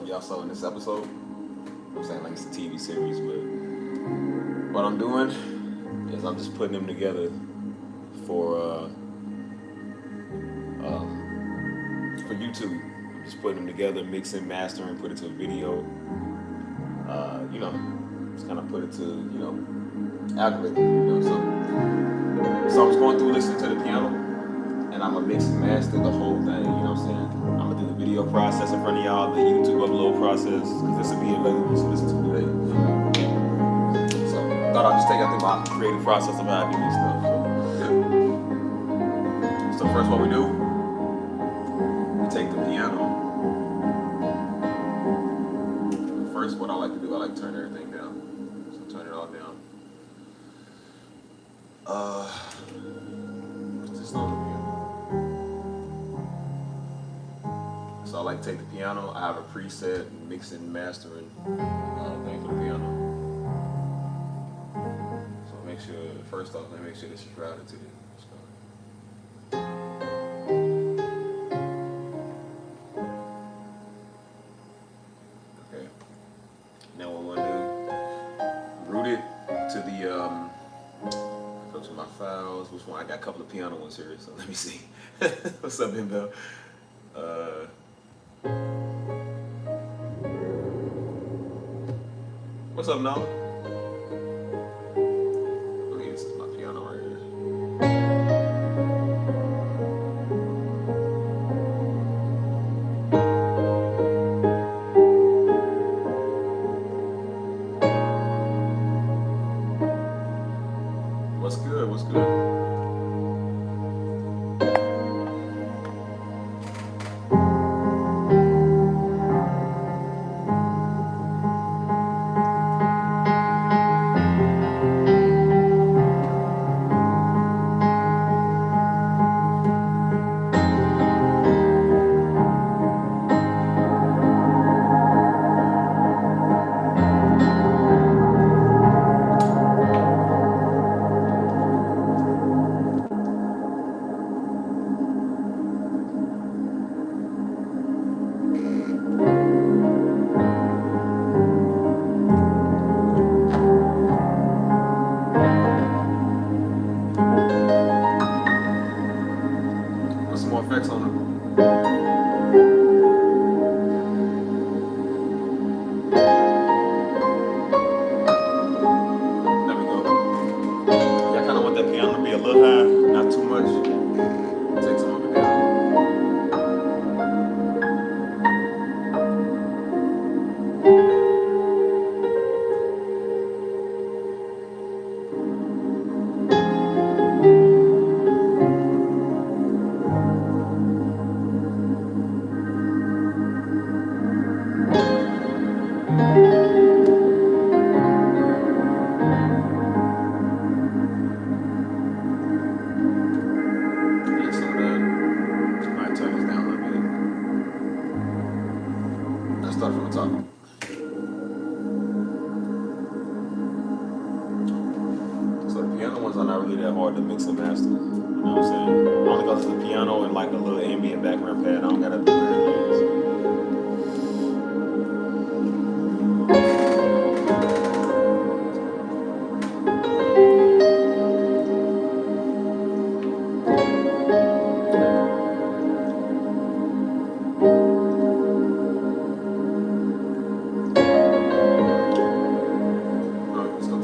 know if y'all saw in this episode. I'm saying like it's a TV series, but what I'm doing is I'm just putting them together for for YouTube. I'm just putting them together, mixing, mastering, put it to a video. Just kind of put it to algorithm. So I'm just going through listening to the piano, and I'm gonna mix and master the whole thing. You know what I'm saying? I'm gonna do the video process in front of y'all, the YouTube upload process, because this will be available to listen to today. So thought I'd just take out through my creative process of how I do this stuff. So first, what we do, we take the piano. First, what I like to do, I like to turn everything down. So turn it all down. Just on the piano. So I like to take the piano. I have a preset mixing, mastering thing for the piano. So make sure, first off, let me make sure this is routed to the. Okay. Now what I want to do, root it to the go to my files. Which one? I got a couple of piano ones here, so let me see. What's up, Bimbo? What's up, Noah? Okay, this is my piano right here. What's good? What's good? Put some more effects on it. There we go. Y'all kind of want that piano to be a little high, not too much. Take some of it down. Yeah, some of that. Might turn this down a little bit. Let's start from the top. So the piano ones are not really that hard to mix and master. You know what I'm saying? Only because it's the piano and like a little ambient background pad. I don't gotta do very much. Let's go.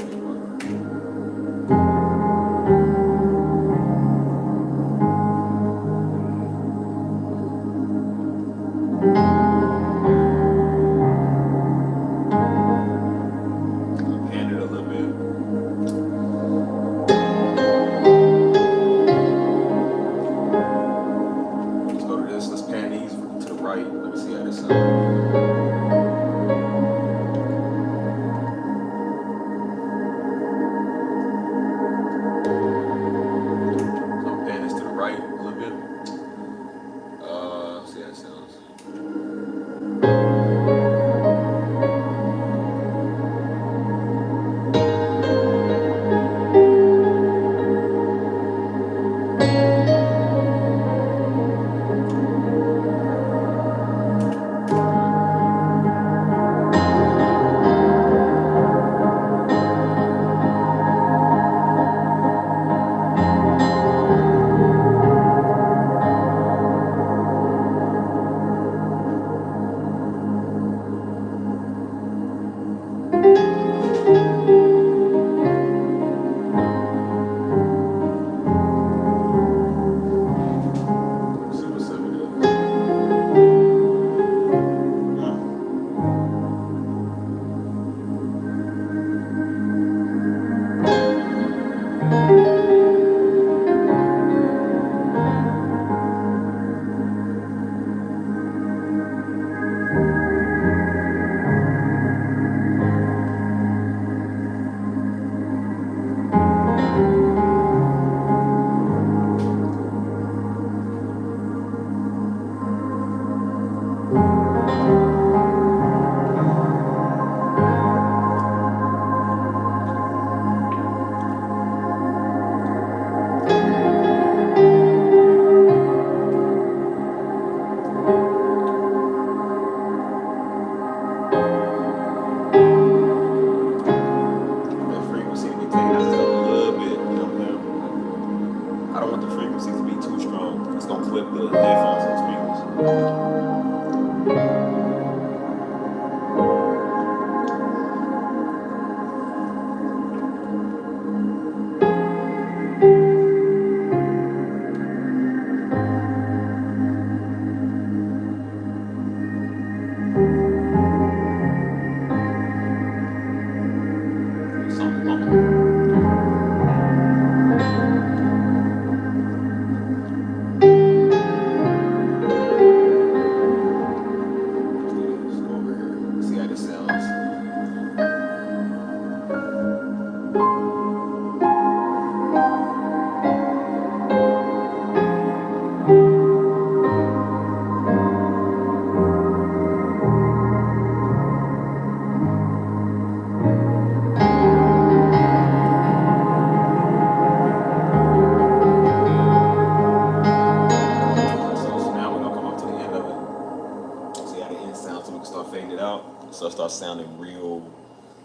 that sound so we can start fading it out. So it starts sounding real.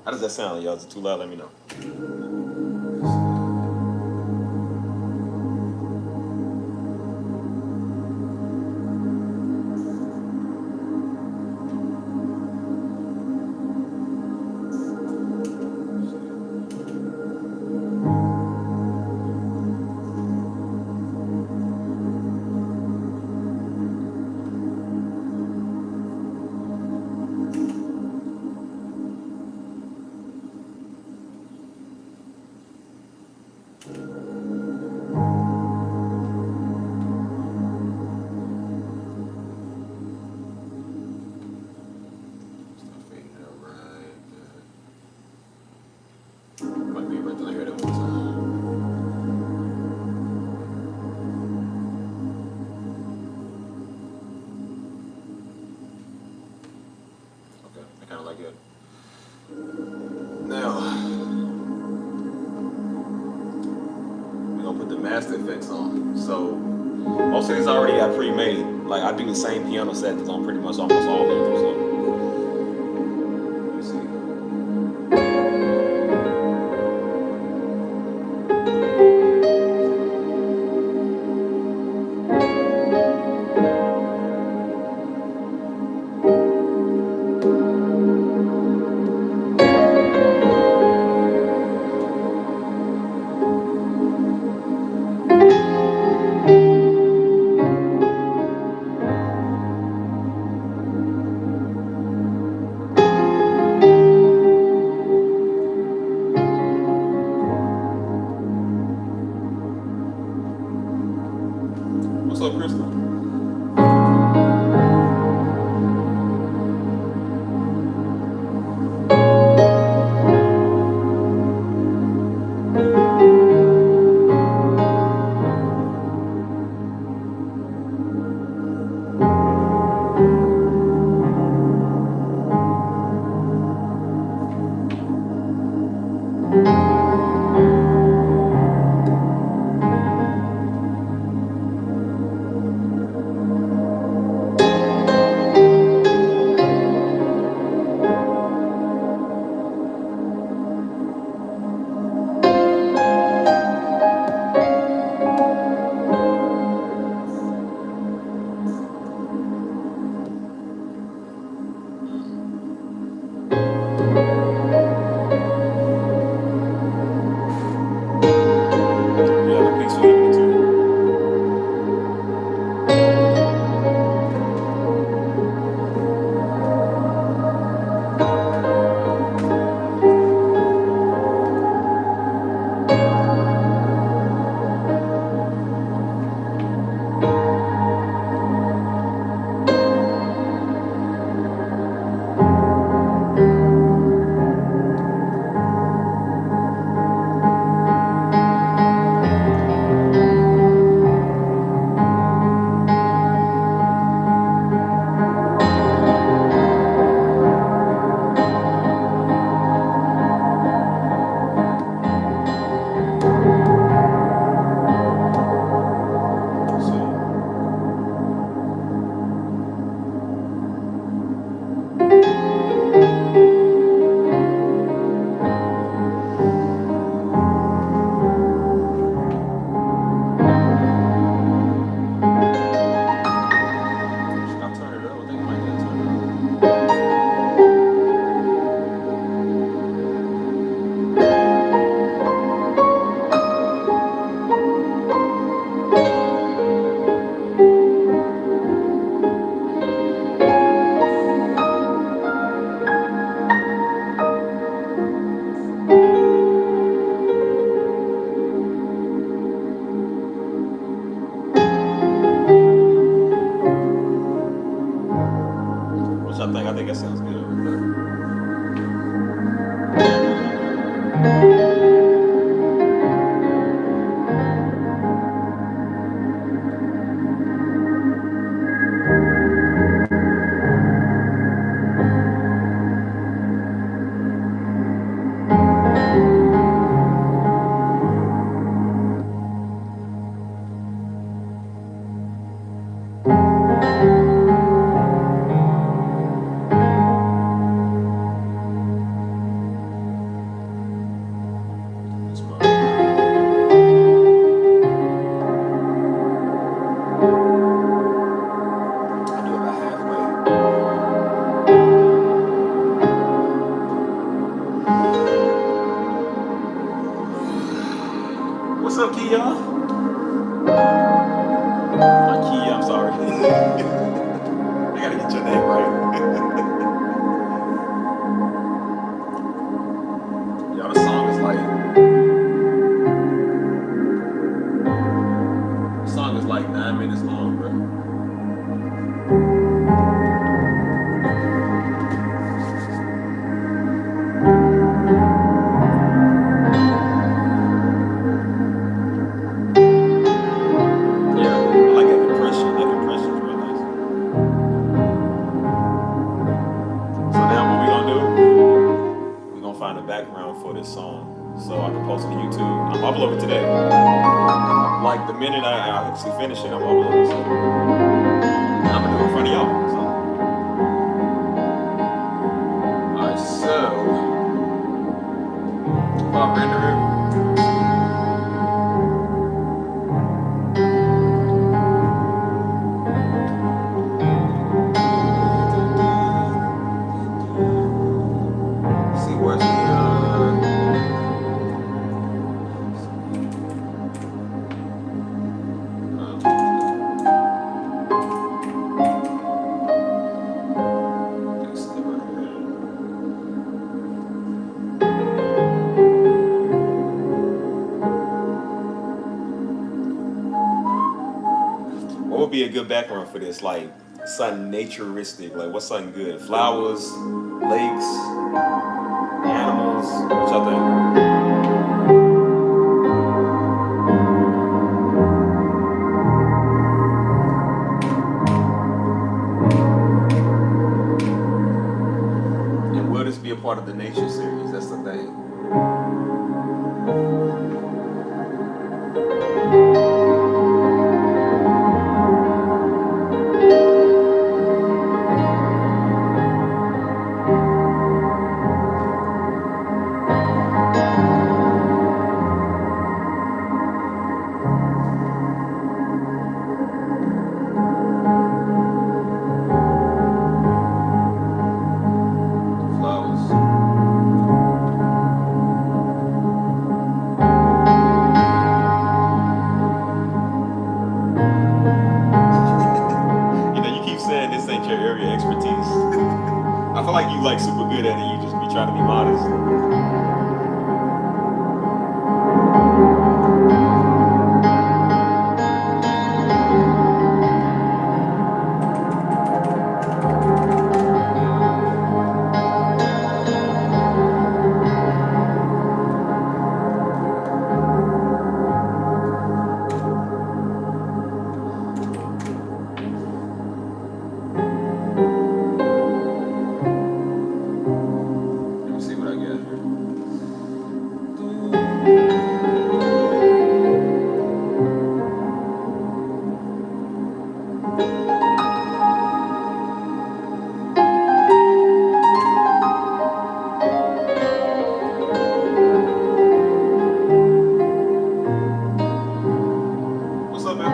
How does that sound, y'all? Is it too loud? Let me know. Start fading it out right there. Might be right till I hear that one time. Okay, I kind of like it. Now, we're gonna put the master effects on. So, most of these I already got pre-made. Like, I do the same piano settings on pretty much almost all of them. So, let me see. What's up, Crystal? You have a peaceful evening too. So, should I turn it up? I think I might need to turn it up. What y'all think? I think that sounds good. Kia. Kia, I'm sorry. I gotta get your name right. Y'all, the song is like 9 minutes long, bro. Yeah, I like that compression. That compression is real nice. So now what we gonna do? We're gonna find a background for this song so I can post it to YouTube. I'm uploading today. Like the minute I actually finish it, I'm uploading. So I'm gonna do it in front of y'all. So. Alright, so if I render it. See where's the let's see right here. What would be a good background for this? Like something naturistic. Like what's something good? Flowers, lakes, animals. What y'all think? And will this be a part of the nature series? That's the thing. Flowers. You know, you keep saying this ain't your area of expertise. I feel like you like super good at it. You just be trying to be modest. Let me see what I got here. What's up, baby?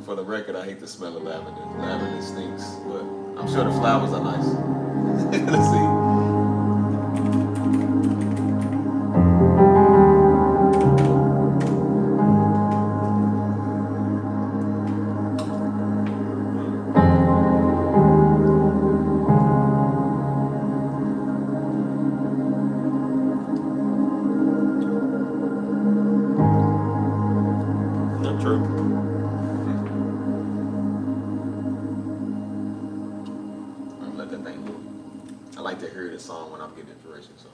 For the record, I hate the smell of lavender. Lavender stinks, but I'm sure the flowers are nice. Let's see. Not true. I'm gonna let that thing move. I like to hear the song when I'm getting inspiration. So,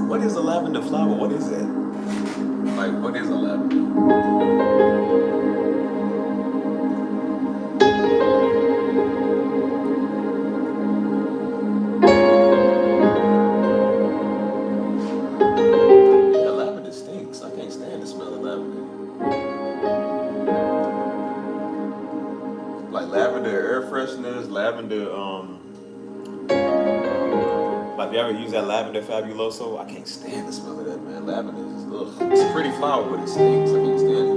what is a lavender flower? What is that? Like, what is a lavender? Yeah, lavender stinks. I can't stand the smell of lavender. fabuloso. I can't stand the smell of that, man. Lavender is just, ugh. It's a pretty flower, but it stinks. I can't stand it.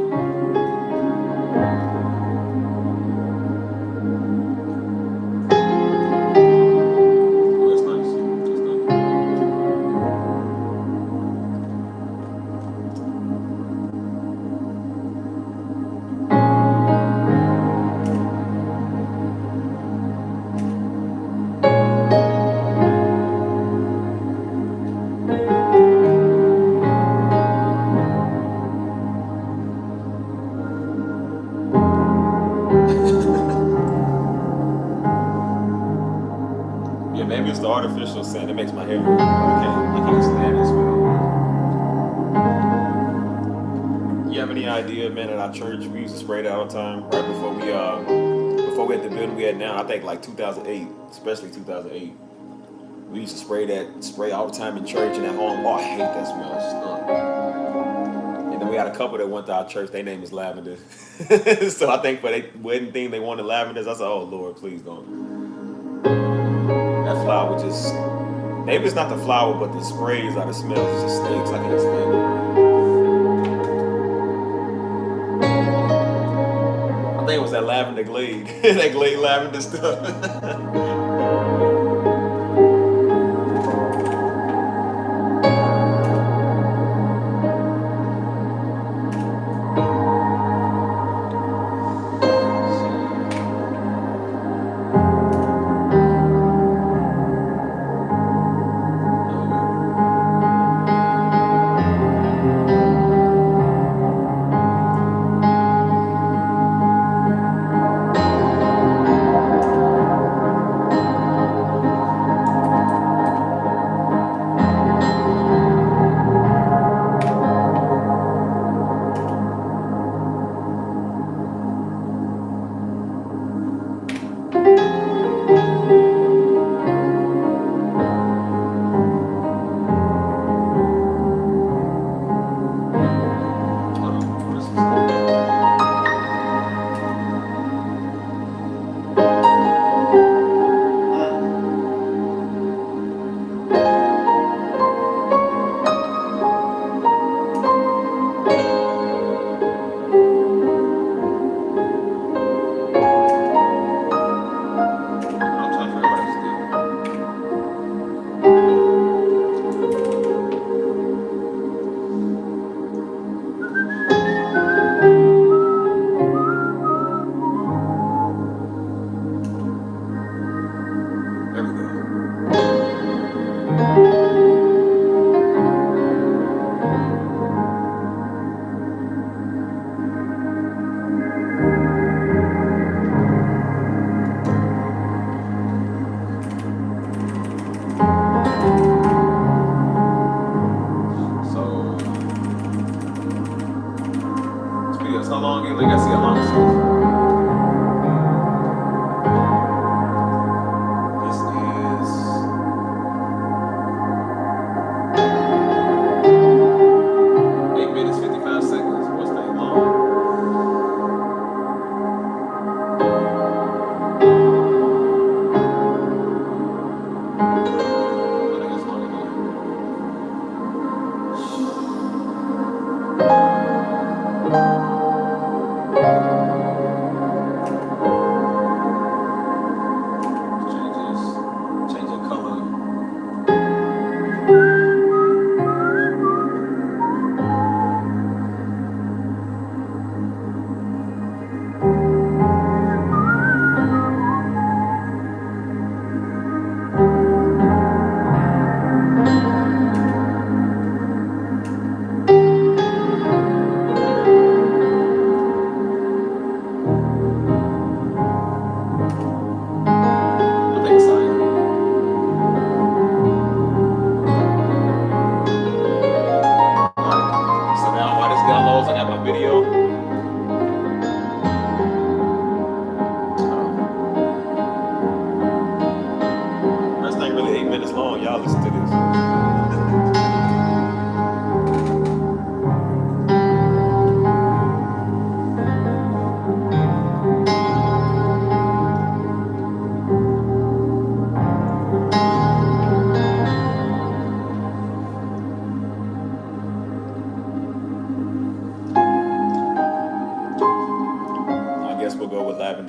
Oh, that's nice. That's nice. Yeah, maybe it's the artificial scent. It makes my hair hurt. I can't stand this smell. You have any idea, man? At our church, we used to spray that all the time. Right before we had the building we had now. I think like 2008, especially 2008. We used to spray all the time in church and at home. Oh, I hate that smell. It stunk. And then we had a couple that went to our church. Their name is Lavender. So I think for their wedding thing, they wanted lavenders. I said, oh Lord, please don't. That flower just maybe it's not the flower, but the sprays or the smells. It just stinks. I can't stand it. I think it was that lavender glade, that glade lavender stuff. No.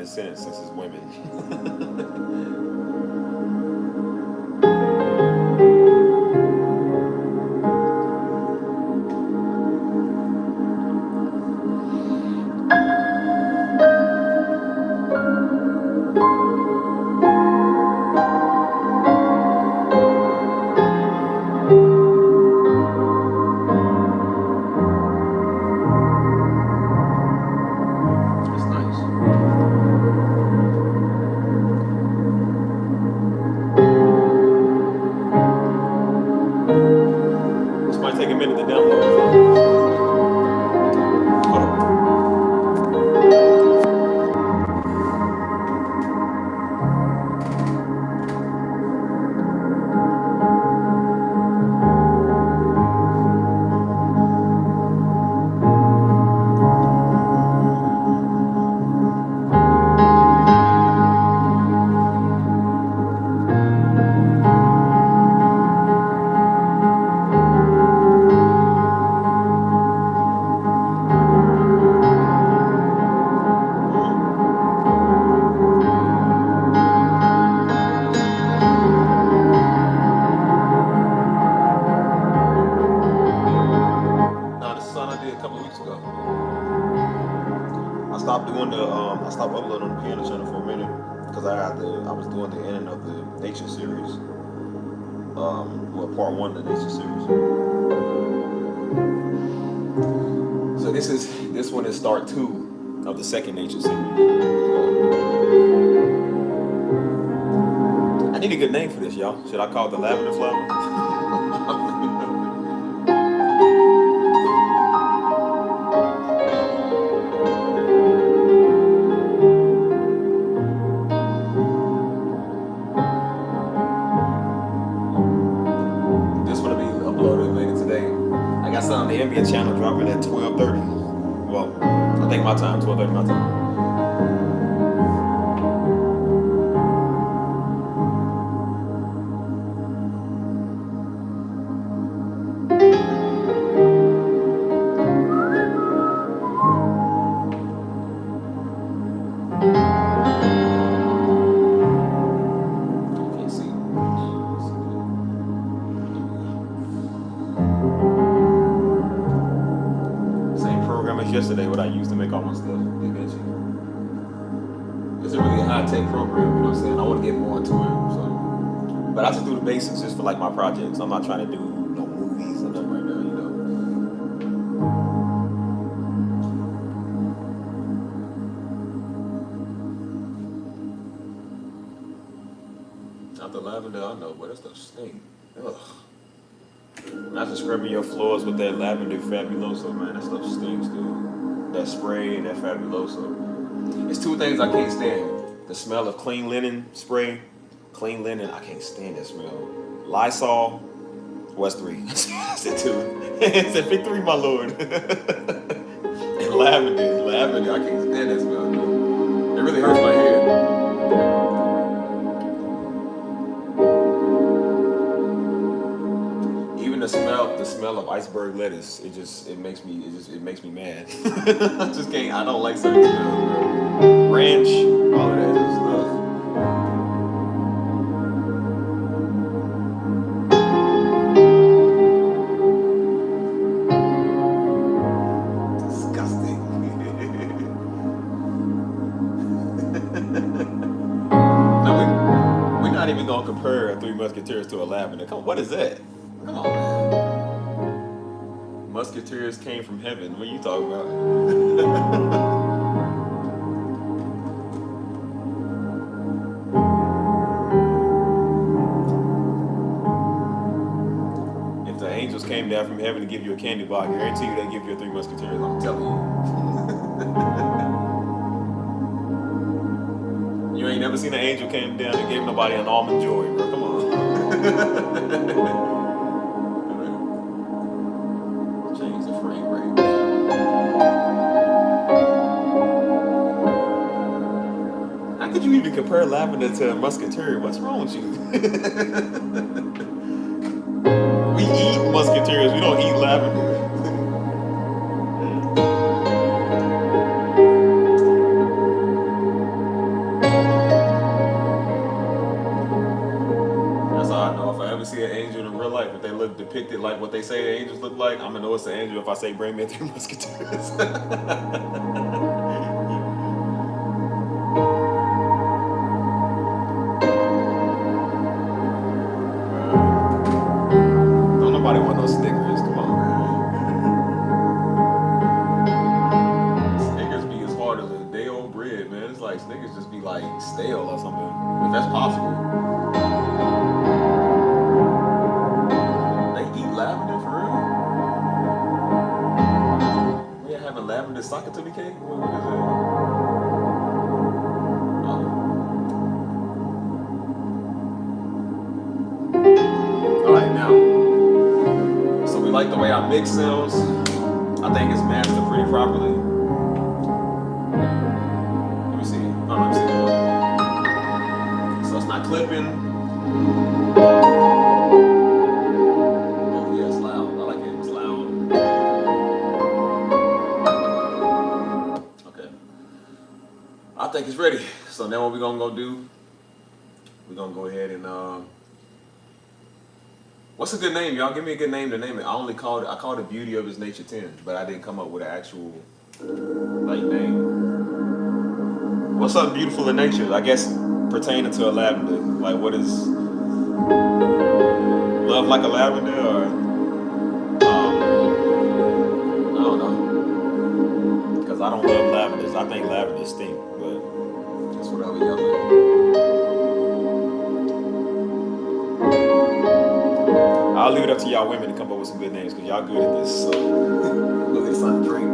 sense since it's women. It's nice. This might take a minute to download. Hold on. No, this is something I did a couple of weeks ago. I stopped uploading on the piano channel for a minute because I was doing the ending of the nature series. Well, part one of the nature series. So this one is start two of the second nature series. I need a good name for this, y'all. Should I call it the lavender flower? This one will be uploaded later today. I got something on the ambient channel dropping at 12:30. Well, I think my time, 12:30 my time. Can't see. Same program as yesterday, what I used to make all my stuff. DaVinci. It's a really high tech program, you know what I'm saying? I want to get more into it. So, but I just do the basics just for like my projects. I'm not trying to do no movies or nothing right now, you know. Not the lavender, I know, but that stuff stink. Ugh. Not just scrubbing your floors with that lavender fabuloso, man. That stuff stinks, dude. That spray and that fabuloso. It's two things I can't stand. The smell of clean linen spray. Clean linen, I can't stand that smell. Lysol, well, it's three. I said two. I said pick three, my lord. And lavender, I can't stand that smell, dude. It really hurts my head. Even the smell of iceberg lettuce, it makes me mad. I just can't. I don't like certain smells, bro. Ranch, all of that stuff. Disgusting. No, we're not even gonna compare Three Musketeers to a lavender. Come on, what is that? Come on, man. Musketeers came from heaven. What are you talking about? If the angels came down from heaven to give you a candy bar, I guarantee you they give you a Three Musketeers. I'm telling you. You ain't never seen an angel came down and gave nobody an almond joy, bro. Come on. Change the frame rate. How could you even compare lavender to a musketeer? What's wrong with you? We eat musketeers. We don't eat lavender. if they look depicted like what they say the angels look like, I'm gonna know it's an angel if I say bring me 3 musketeers. Don't nobody want no Snickers. Come on, man. Snickers be as hard as a day old bread, man. It's like Snickers just be like stale or something. If that's possible. They eat lavender for real? We ain't having lavender sakatumi cake? What is it? Alright, now. So we like the way our mix sounds. I think it's mastered pretty properly. Let me see. Oh, let me see. So it's not clipping. Oh yeah, it's loud. I like it. It's loud. Okay. I think it's ready. So now what we're gonna go do? We're gonna go ahead and what's a good name, y'all? Give me a good name to name it. I called it Beauty of His Nature 10, but I didn't come up with an actual like name. What's something beautiful in nature? I guess pertaining to a lavender. Like what is love like a lavender or I don't know. Because I don't love lavenders. I think lavenders stink, but that's whatever y'all like. I'll leave it up to y'all women to come up with some good names because y'all good at this. So, go get something to drink.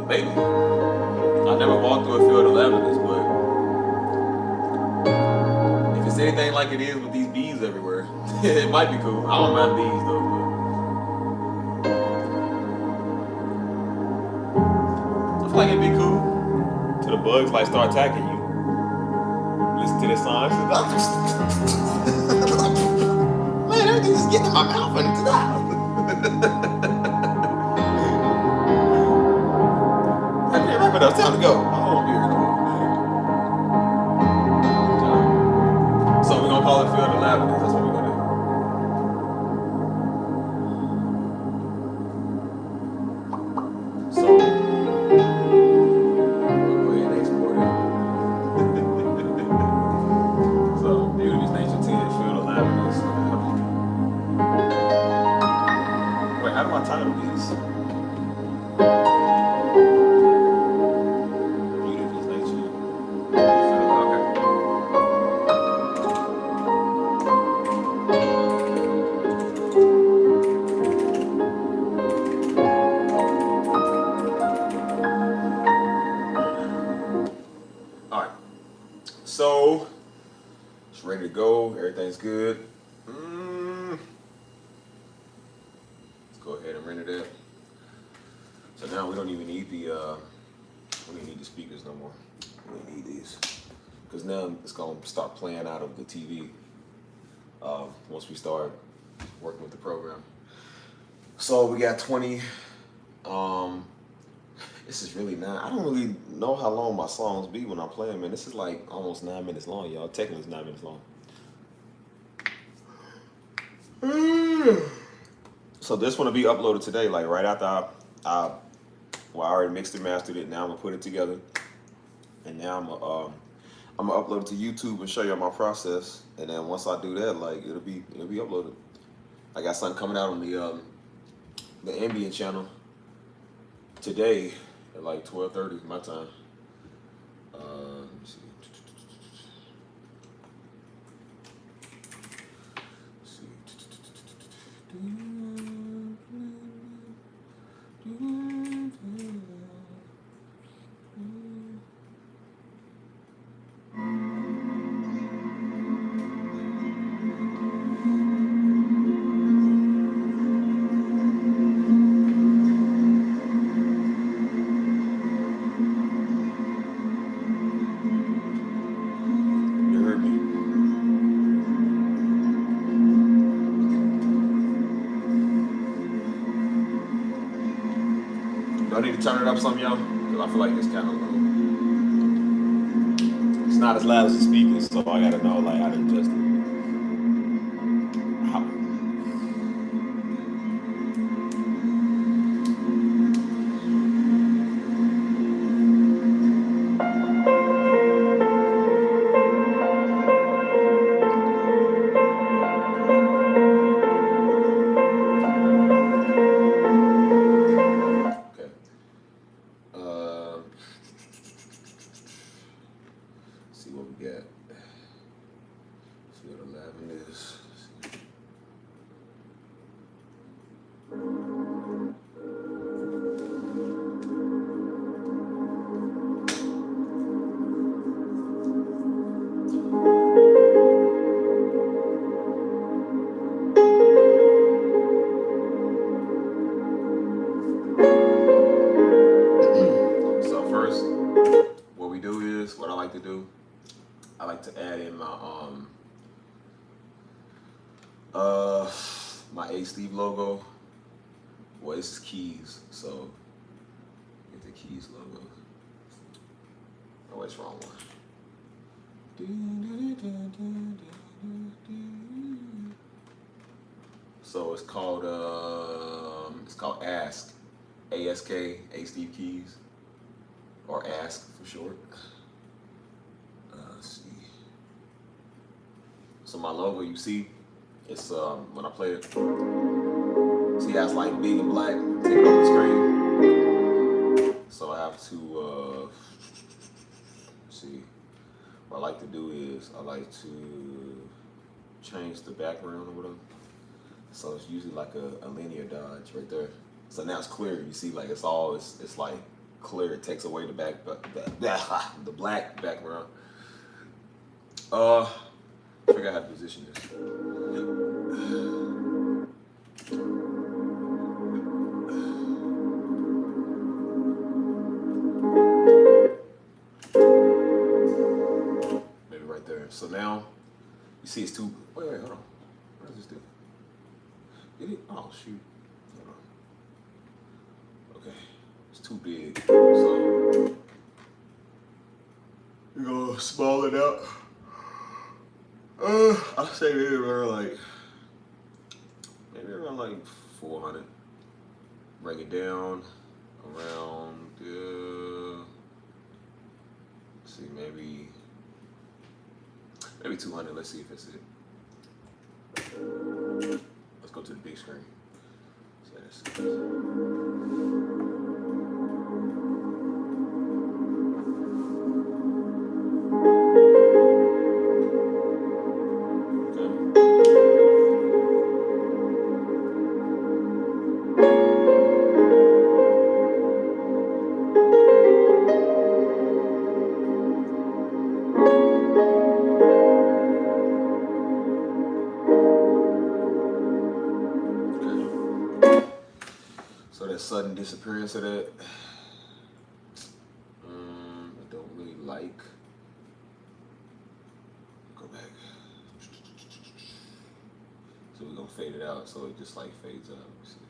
Maybe. I never walked through a field of lavenders, but if it's anything like it is with these bees everywhere, it might be cool. I don't mind bees though. But I feel like it'd be cool till the bugs like start attacking you. Listen to this song. Man, everything's just getting in my mouth and it's out. But it's time to go. I don't want to be here no more. So we're gonna call it Field of Lavenders. That's what we're gonna do. So we'll go ahead and export it. So Beauty of His Nature 10, Field of Lavenders. Wait, how do I title these? So it's ready to go. Everything's good. Let's go ahead and render that. So now we don't even need the speakers no more. We don't need these because now it's gonna start playing out of the TV once we start working with the program. So we got 20. Um, this is really not. I don't really know how long my songs be when I'm playing, man. This is like almost 9 minutes long, y'all. Technically, it's 9 minutes long. So this one will be uploaded today, like right after I already mixed and mastered it. Now I'm gonna put it together, and now I'm gonna upload it to YouTube and show you my process. And then once I do that, like it'll be uploaded. I got something coming out on the ambient channel today at like 12:30 my time. Let me see. You heard me. Do I need to turn it up some, y'all? Because I feel like it's kind of low. It's not as loud as the speakers, so I gotta know like how to adjust it. How? Okay. See what we got. See what 11 is. So first, what we do is what I like to do. I like to add in my A Steve logo. Well, this is keys, so get the keys logo. Oh, it's wrong one. So it's called Ask, ASK, A Steve Keys, or Ask for short. Let's see. So my logo, you see, it's when I play it. See, that's like big and black. Take it off the screen. So I have to see. What I like to do is I like to change the background or whatever. So it's usually like a linear dodge right there. So now it's clear. You see, like it's like clear. It takes away the the black background. Figure out how to position this. Maybe right there. So now you see it's too. Wait, hold on. What does this do? Did it? Oh shoot. Hold on. Okay, it's too big. So you're gonna small it out. I say maybe around like 400. Break it down around. Let's see, maybe 200. Let's see if it's it. Let's go to the big screen. So that's so that sudden disappearance of that, I don't really like. Go back. So we're gonna fade it out so it just like fades out. Let me see.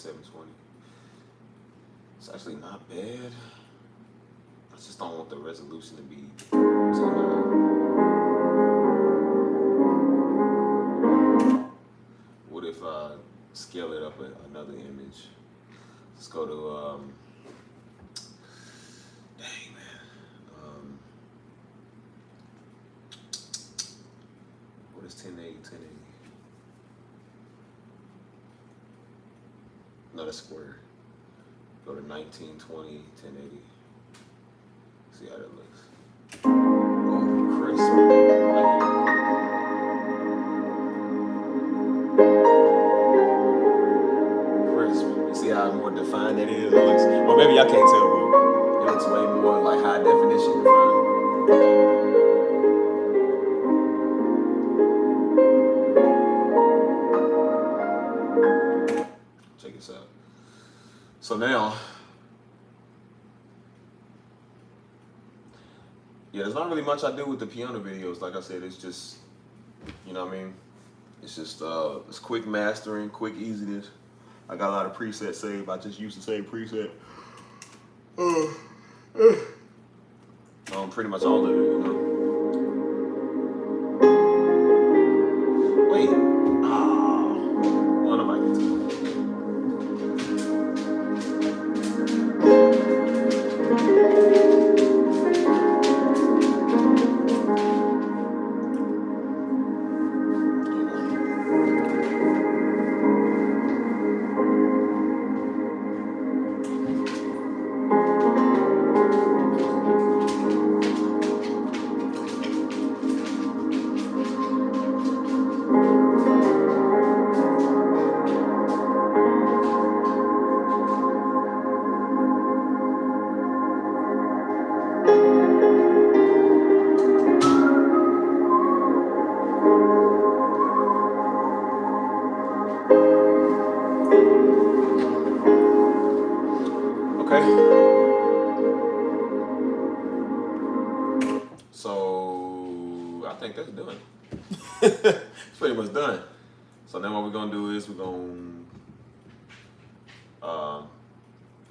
720. It's actually not bad. I just don't want the resolution to be too high. What if I scale it up another image? Let's go to dang man. What is 1080? 1080. No, that's square. Go to 1920, 1080. See how that looks. Oh, crisp. Crisp. You see how more defined that is? It looks, well, maybe y'all can't tell, but it looks way more like high definition defined. Check this out. So now, yeah, there's not really much I do with the piano videos. Like I said, it's just, you know what I mean? It's just, it's quick mastering, quick easiness. I got a lot of presets saved. I just use the same preset. Pretty much all of it, you know. Wait. What am I getting to? So I think that's done. It's pretty much done. So now what we're gonna do is we're gonna,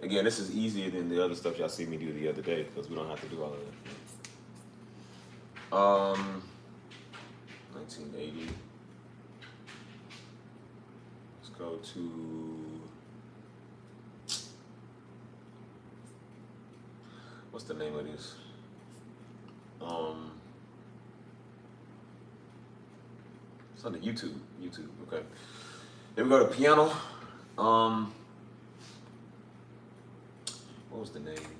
again, this is easier than the other stuff y'all see me do the other day because we don't have to do all of that. 1980. Let's go to, what's the name of this? It's on the YouTube, okay. Then we go to piano. What was the name?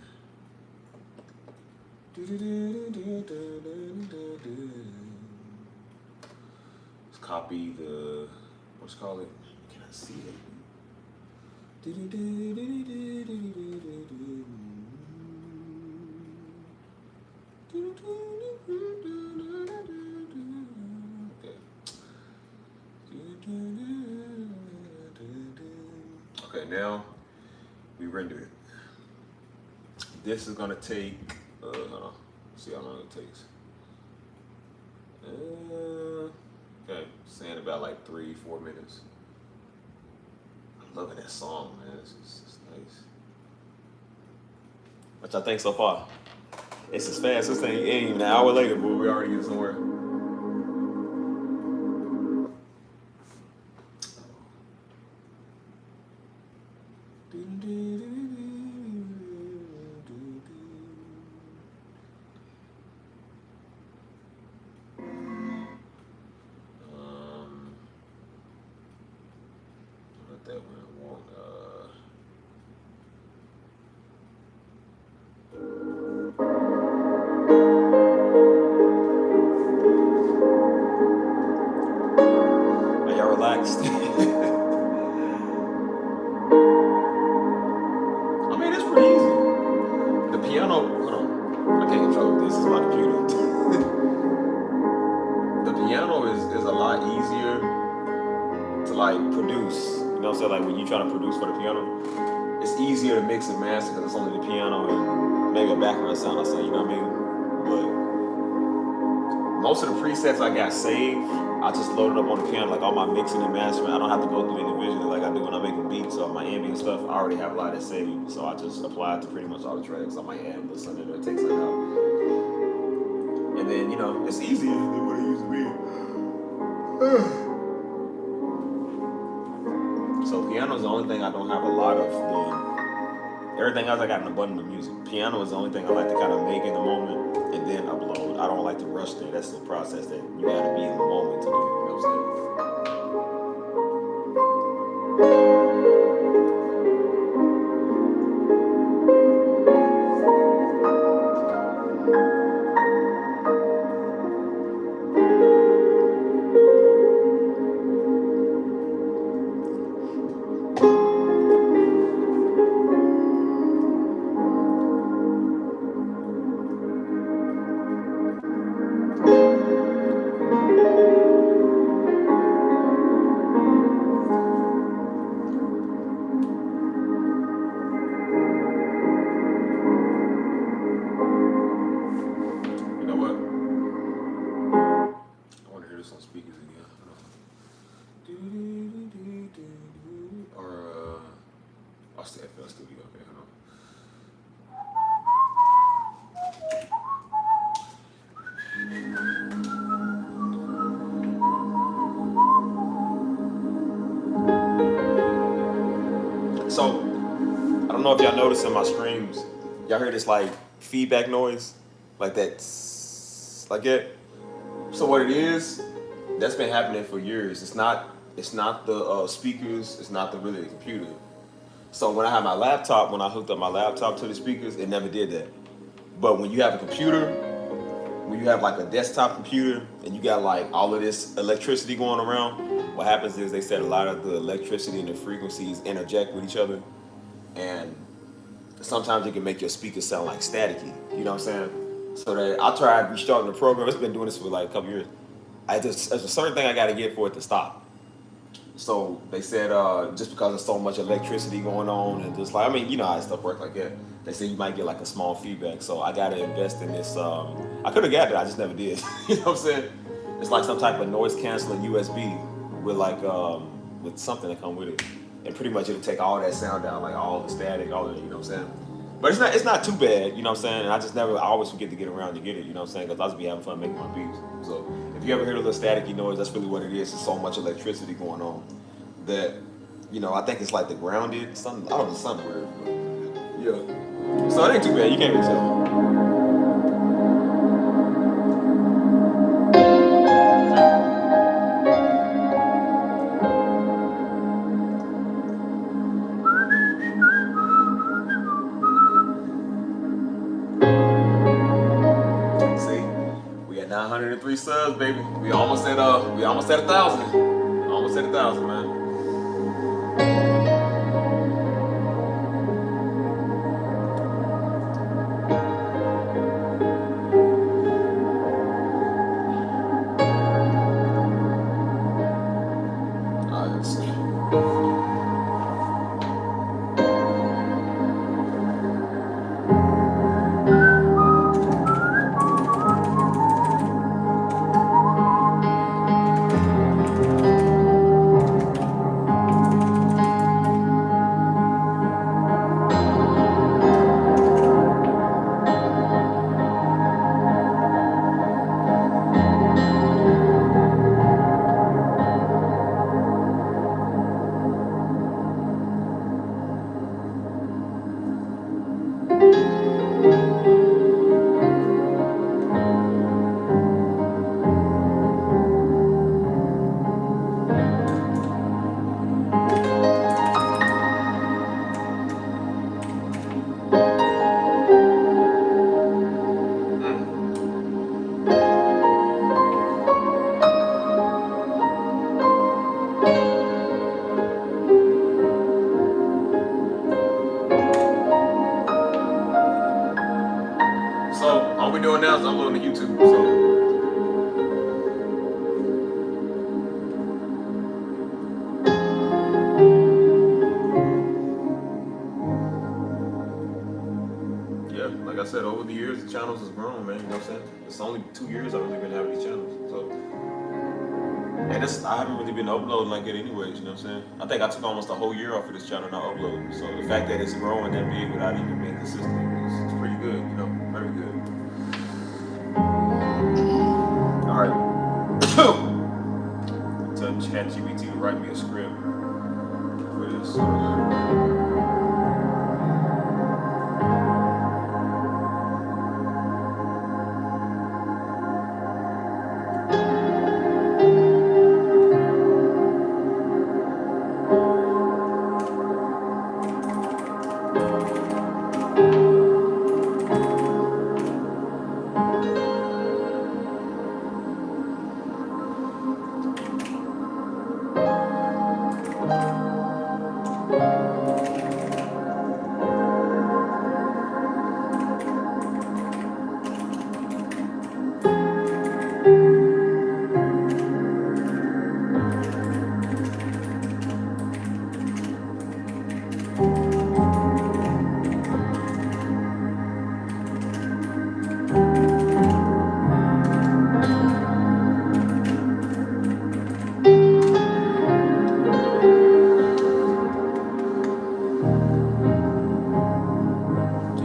Let's copy the, what's it called? Can I see it? Okay, now we render it. This is gonna take, hold on, see how long it takes. Okay, saying about like 3-4 minutes. I'm loving that song, man. It's nice. What y'all think so far? It's as fast. This thing ain't even an hour later, but we already getting somewhere. Not that one I want. Are y'all relaxed? I mean, it's pretty easy. The piano, hold on. I can't control this. This is my computer. The piano is a lot easier to like produce. You know what I'm saying? Like when you try to produce for the piano, it's easier to mix and master because it's only the piano and maybe a background sound or something, you know what I mean? But most of the presets I got saved. I just loaded up on the piano, like all my mixing and mastering. I don't have to go through individually like I do when I'm making beats or my ambient stuff. I already have a lot of that saved, so I just apply it to pretty much all the tracks. I might add a little something there, take something out, and then it's easier than what it used to be. So piano is the only thing I don't have a lot of. Everything else I got an abundance of music. Piano is the only thing I like to kind of make in the moment and then upload. I don't like to rush things. That's the process that you gotta be in the moment to do. You know what I'm You know what? I want to hear this on speakers again. Or I'll stay FL Studio. Okay, hold on. So I don't know if y'all noticed in my streams, y'all hear this like feedback noise, like that, like it. So what it is, that's been happening for years. It's not the speakers. It's not really the computer. So when I had my laptop, when I hooked up my laptop to the speakers, it never did that. But when you have a computer, when you have like a desktop computer and you got like all of this electricity going around, what happens is they said a lot of the electricity and the frequencies interject with each other, and sometimes it can make your speakers sound like staticky. You know what I'm saying? So that I tried restarting the program. It's been doing this for like a couple years. There's a certain thing I got to get for it to stop. So they said just because there's so much electricity going on and just like, I mean, you know how stuff works like that. They said you might get like a small feedback. So I got to invest in this. I could have got it, I just never did. You know what I'm saying? It's like some type of noise canceling USB with like with something that come with it, and pretty much it'll take all that sound down, like all the static, all of it. You know what I'm saying? But it's not too bad. You know what I'm saying? And I always forget to get around to get it. You know what I'm saying? Because I just be having fun making my beats. So if you ever hear a little staticky noise, that's really what it is. There's so much electricity going on that, I think it's like the grounded, something, I don't know, something weird. But yeah. So it ain't too bad. You can't really tell. See, we got 903 subs, baby. We almost at 1,000. Almost at 1,000, man. Let's see. So all we're doing now is uploading to YouTube. So yeah, like I I said, over the years, the channels has grown, man. You know what I'm saying? It's only 2 years I've really been having these channels. So, and I haven't really been uploading like it anyways, you know what I'm saying? I think I took almost a whole year off of this channel not uploading. So the fact that it's growing that big without even being consistent is pretty good, you know, very good. All right. Tell ChatGPT to write me a script for this.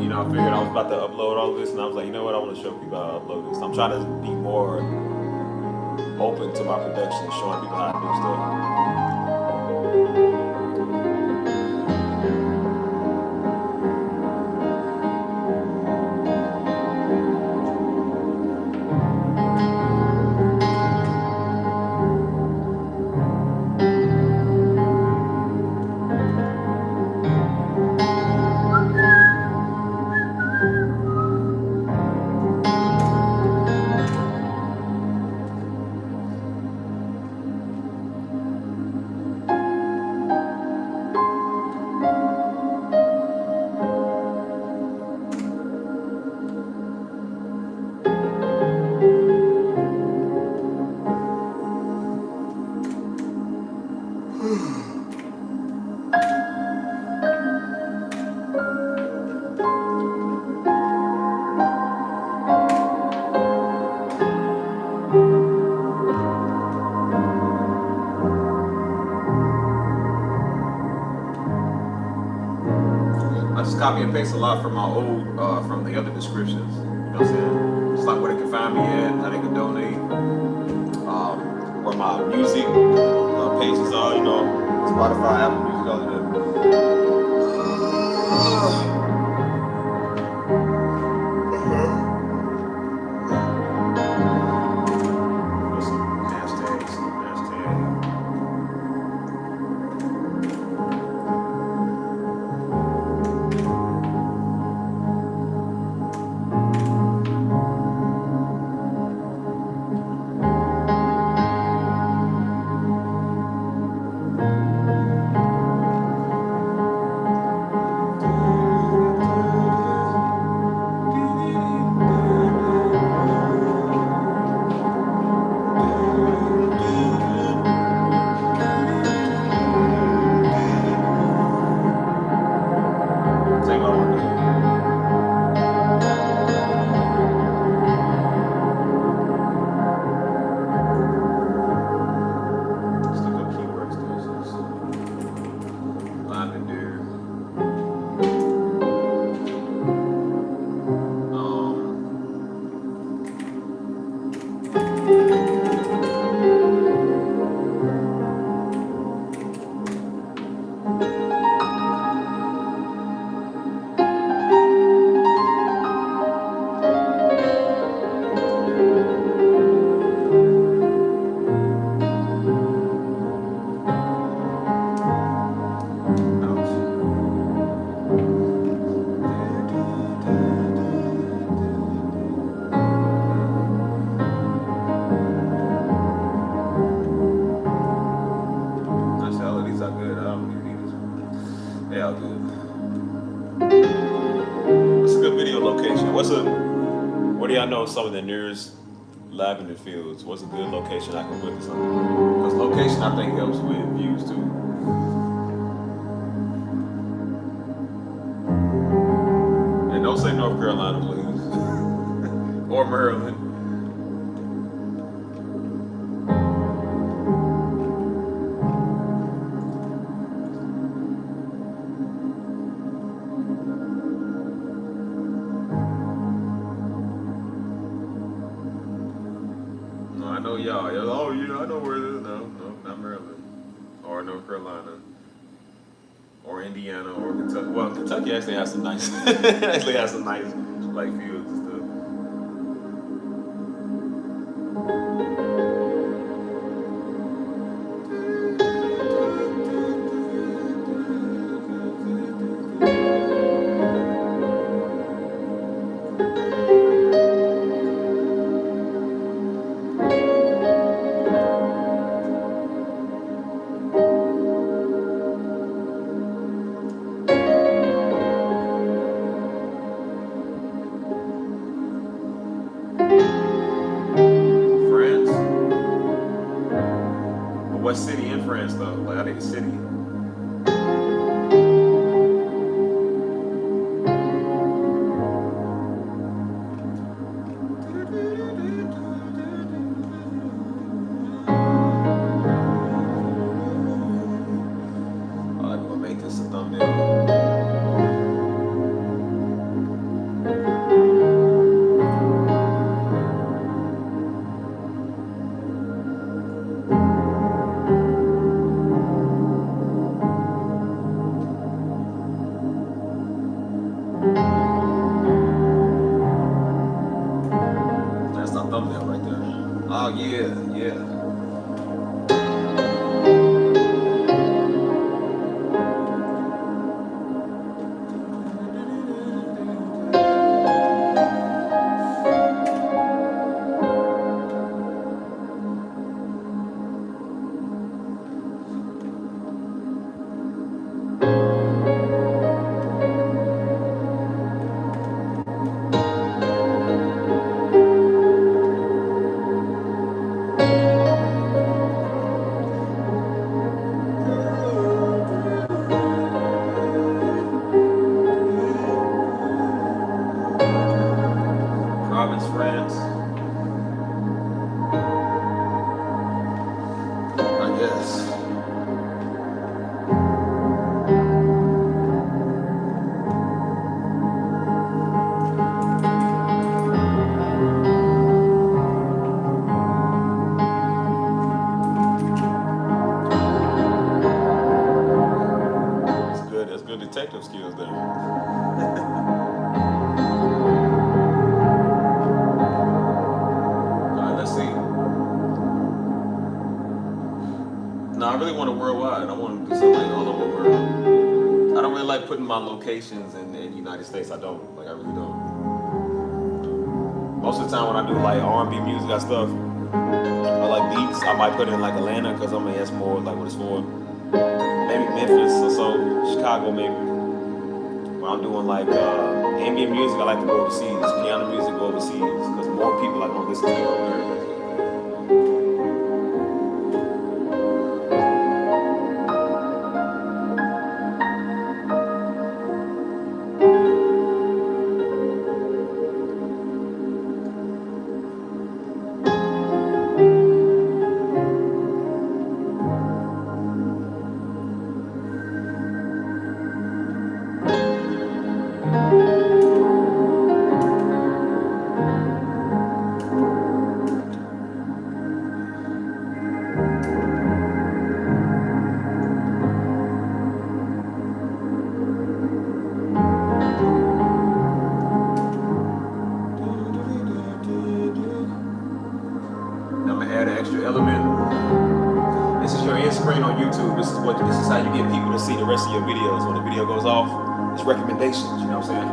I figured I was about to upload all this, and I was like, you know what? I want to show people how to upload this. I'm trying to be more open to my production, showing people how to do stuff. I just copy and paste a lot from my old, from the other descriptions. You know what I'm saying? It's like where they can find me at, how they can donate, where my music pages are, you know, Spotify, Apple Music, all of that. Some hashtags, Same I want to do. Let's look up keywords. This is lavender. These are good. I don't really need this. They all good. What's a good video location? What do y'all know some of the nearest lavender fields? What's a good location I can put this on? Because location, I think, helps with views too. And Don't say North Carolina, please, or Maryland. No, I know y'all. Oh, yeah, I know where it is. No, no, not Maryland or North Carolina or Indiana or Kentucky. Well, Kentucky actually has some nice, actually has some nice like fields and stuff. France. But what city in France though? Like I think the city. I'm gonna make this a thumbnail. That's the thumbnail right there. Oh yeah, yeah. Province, France. I guess. It's good. That's good detective skills there. All right, let's see. No, I really want it worldwide. I want to do something like all over the world. I don't really like putting my locations in the United States. I don't. Like I really don't. Most of the time when I do like R&B music and stuff, I like beats. I might put it in like Atlanta because I mean that's more like what it's for. Maybe Memphis or so, Chicago maybe. When I'm doing like ambient music, I like to go overseas. Piano music, go overseas because more people are gonna listen to it over there. I'm gonna add an extra element. This is your end screen on YouTube. This is how you get people to see the rest of your videos. When the video goes off, it's recommendations. You know what I'm saying?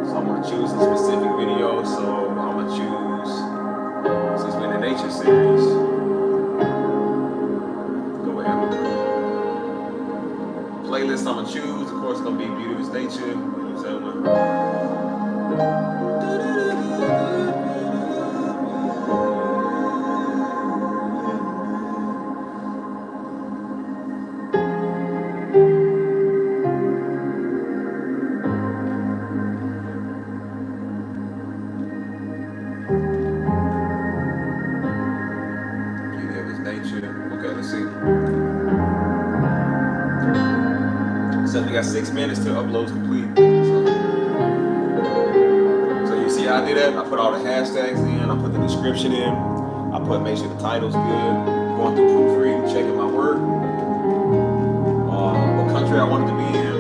So I'm gonna choose a specific video. So I'm gonna choose since we're in the nature series. Go ahead. Playlist I'm gonna choose. Of course, it's gonna be Beauty of His Nature. You know what I'm saying? says we got 6 minutes till upload's complete. So you see how I did that? I put all the hashtags in, I put the description in, I put make sure the title's good, going through proofreading, checking my work, what country I wanted to be in.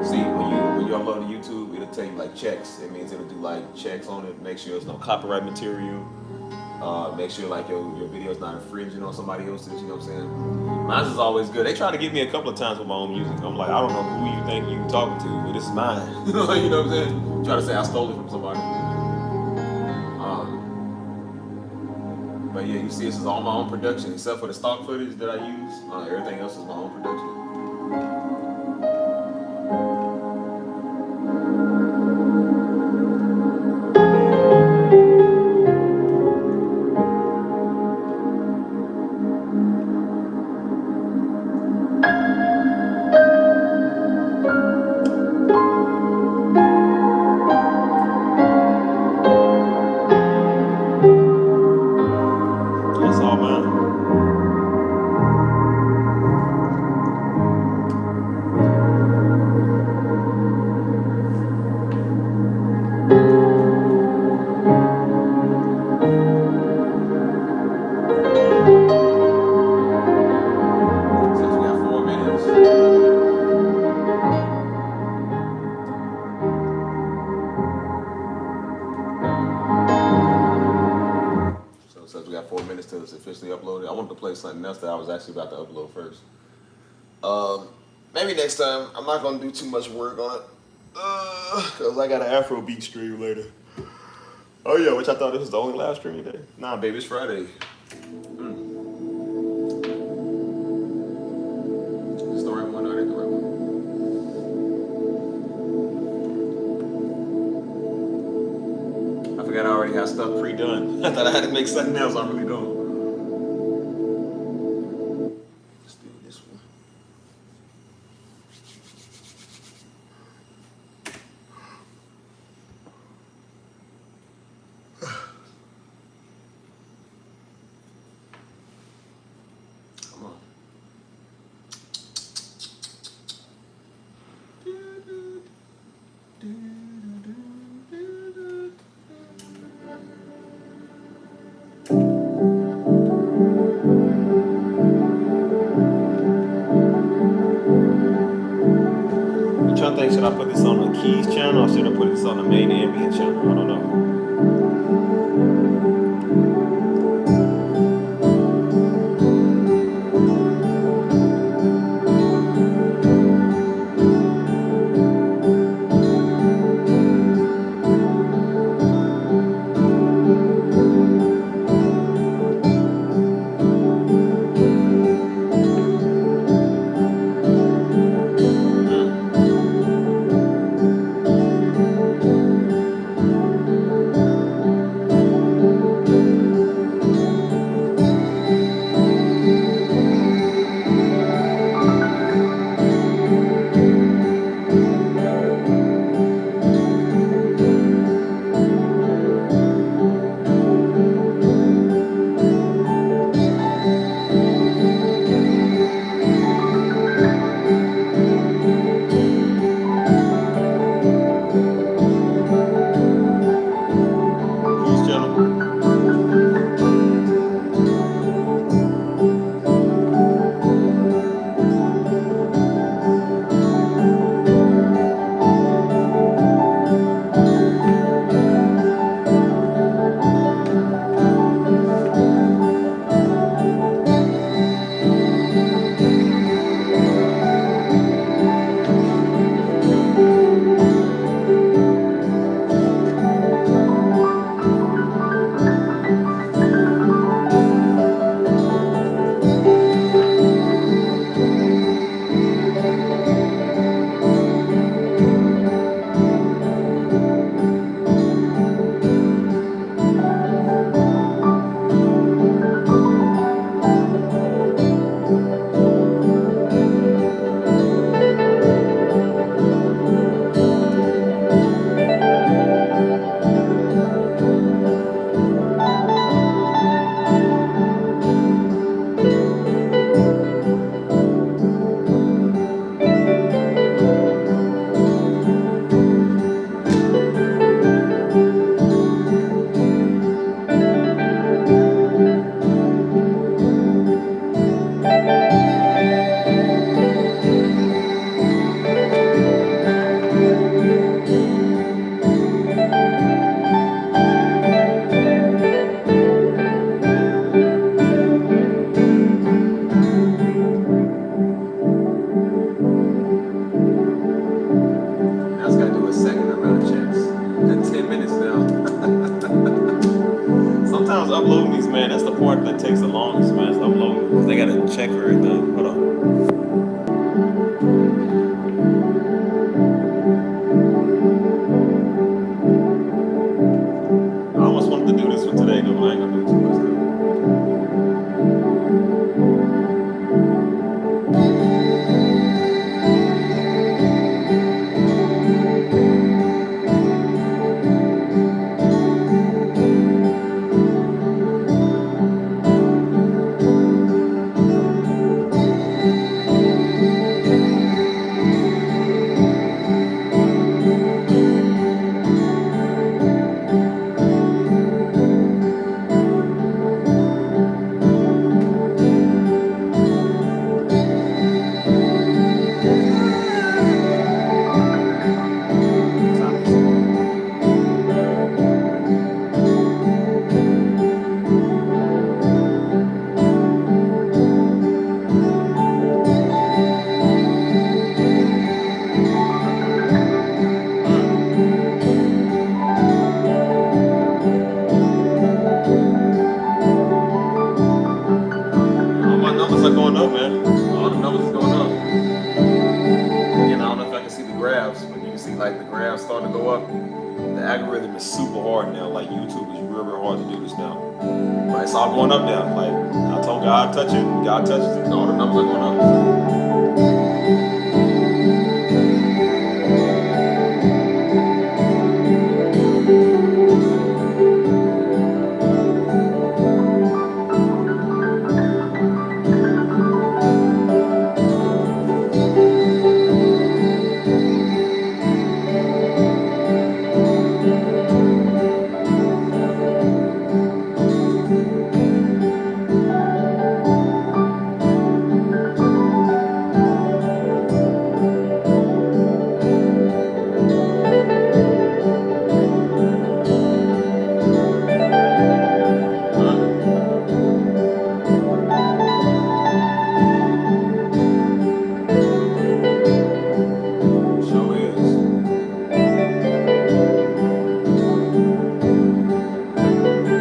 See, when you upload to YouTube, it'll tell you like checks. It means it'll do like checks on it, make sure there's no copyright material. Make sure like your video's not infringing on somebody else's, you know what I'm saying? Mine's is always good. They tried to get me a couple of times with my own music. I'm like, I don't know who you think you talking to, but this is mine. You know what I'm saying? Try to say I stole it from somebody. But yeah, you see this is all my own production, except for the stock footage that I use. Everything else is my own production. Till it's officially uploaded. I wanted to play something else that I was actually about to upload first. Maybe next time. I'm not gonna do too much work on it, cause I got an Afrobeat stream later. Oh yeah, which I thought this was the only live stream today. Nah, baby, it's Friday. It's the right one, or ain't the right one? I forgot I already had stuff pre-done. I thought I had to make something else. I really don't. Should I put this on the keys channel or should I put this on the main ambient channel? I don't know. sometimes uploading these, man, that's the part that takes the longest, man. It's uploading because they gotta check for everything. Hold on. I almost wanted to do this one today, though. I ain't gonna do too much though. All my numbers are going up, man. All the numbers is going up. Again, I don't know if I can see the graphs, but you can see like the graphs starting to go up. The algorithm is super hard now. Like YouTube is real, real hard to do this now. But it's all going up now. Like I told God, touch it. God touches it. All the numbers are going up. Sure is.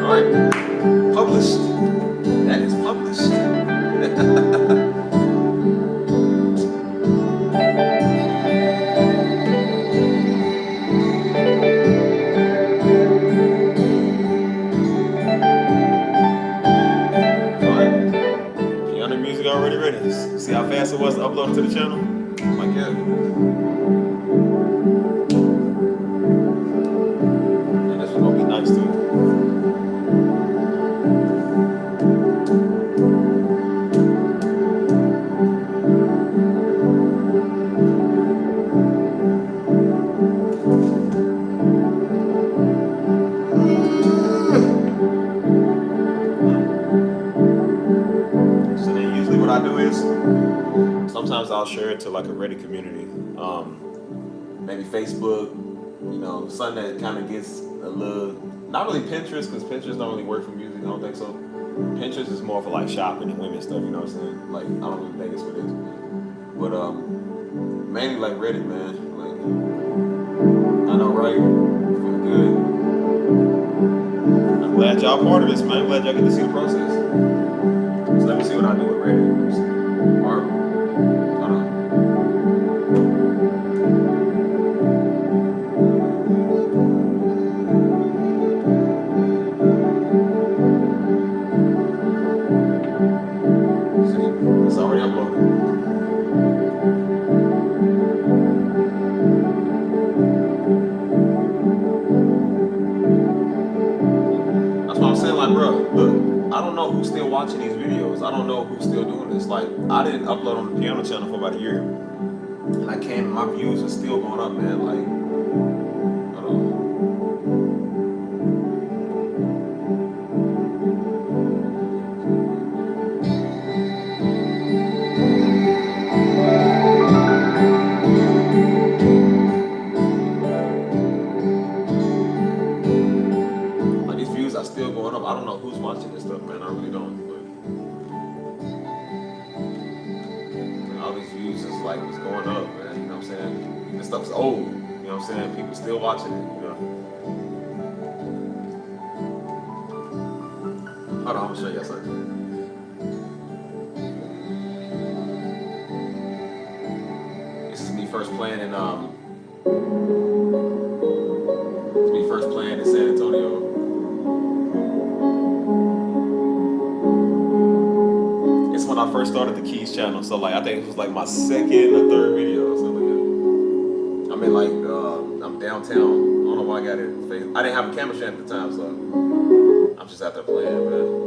All right. Published. That is published. All right. Piano music already ready. See how fast it was to upload it to the channel? Like yeah. And this one gonna be nice too. So then usually what I do is sometimes I'll share it to like a Reddit community, maybe Facebook, something that kind of gets a little, not really Pinterest because Pinterest don't really work for music. I don't think so. Pinterest is more for like shopping and women's stuff. You know what I'm saying? Like I don't really think it's for this, but mainly like Reddit, man. Like I know, right? Feel good. I'm glad y'all part of this, man. I'm glad y'all get to see the process. So let me see what I do with Reddit. Or, hold on. See, it's already uploaded. That's what I'm saying, like, bro, look, I don't know who's still watching these videos. I don't know who's still doing this. Like, I didn't upload on the piano channel for about a year. And I came, my views are still going up, man. Like, I don't know. Like, these views are still going up. I don't know who's watching this stuff, man. I really don't. But all these views is like, it's going up, man. You know what I'm saying? This stuff's old. You know what I'm saying? People still watching it, you know? Hold on, I'm gonna show you something. This is me first playing in it's me first playing in San Antonio. It's when I first started the Keys channel, so like I think it was like my second or third video or something like that. I'm in like I'm downtown. I don't know why I got it. I didn't have a camera stand at the time, so I'm just out there playing, man.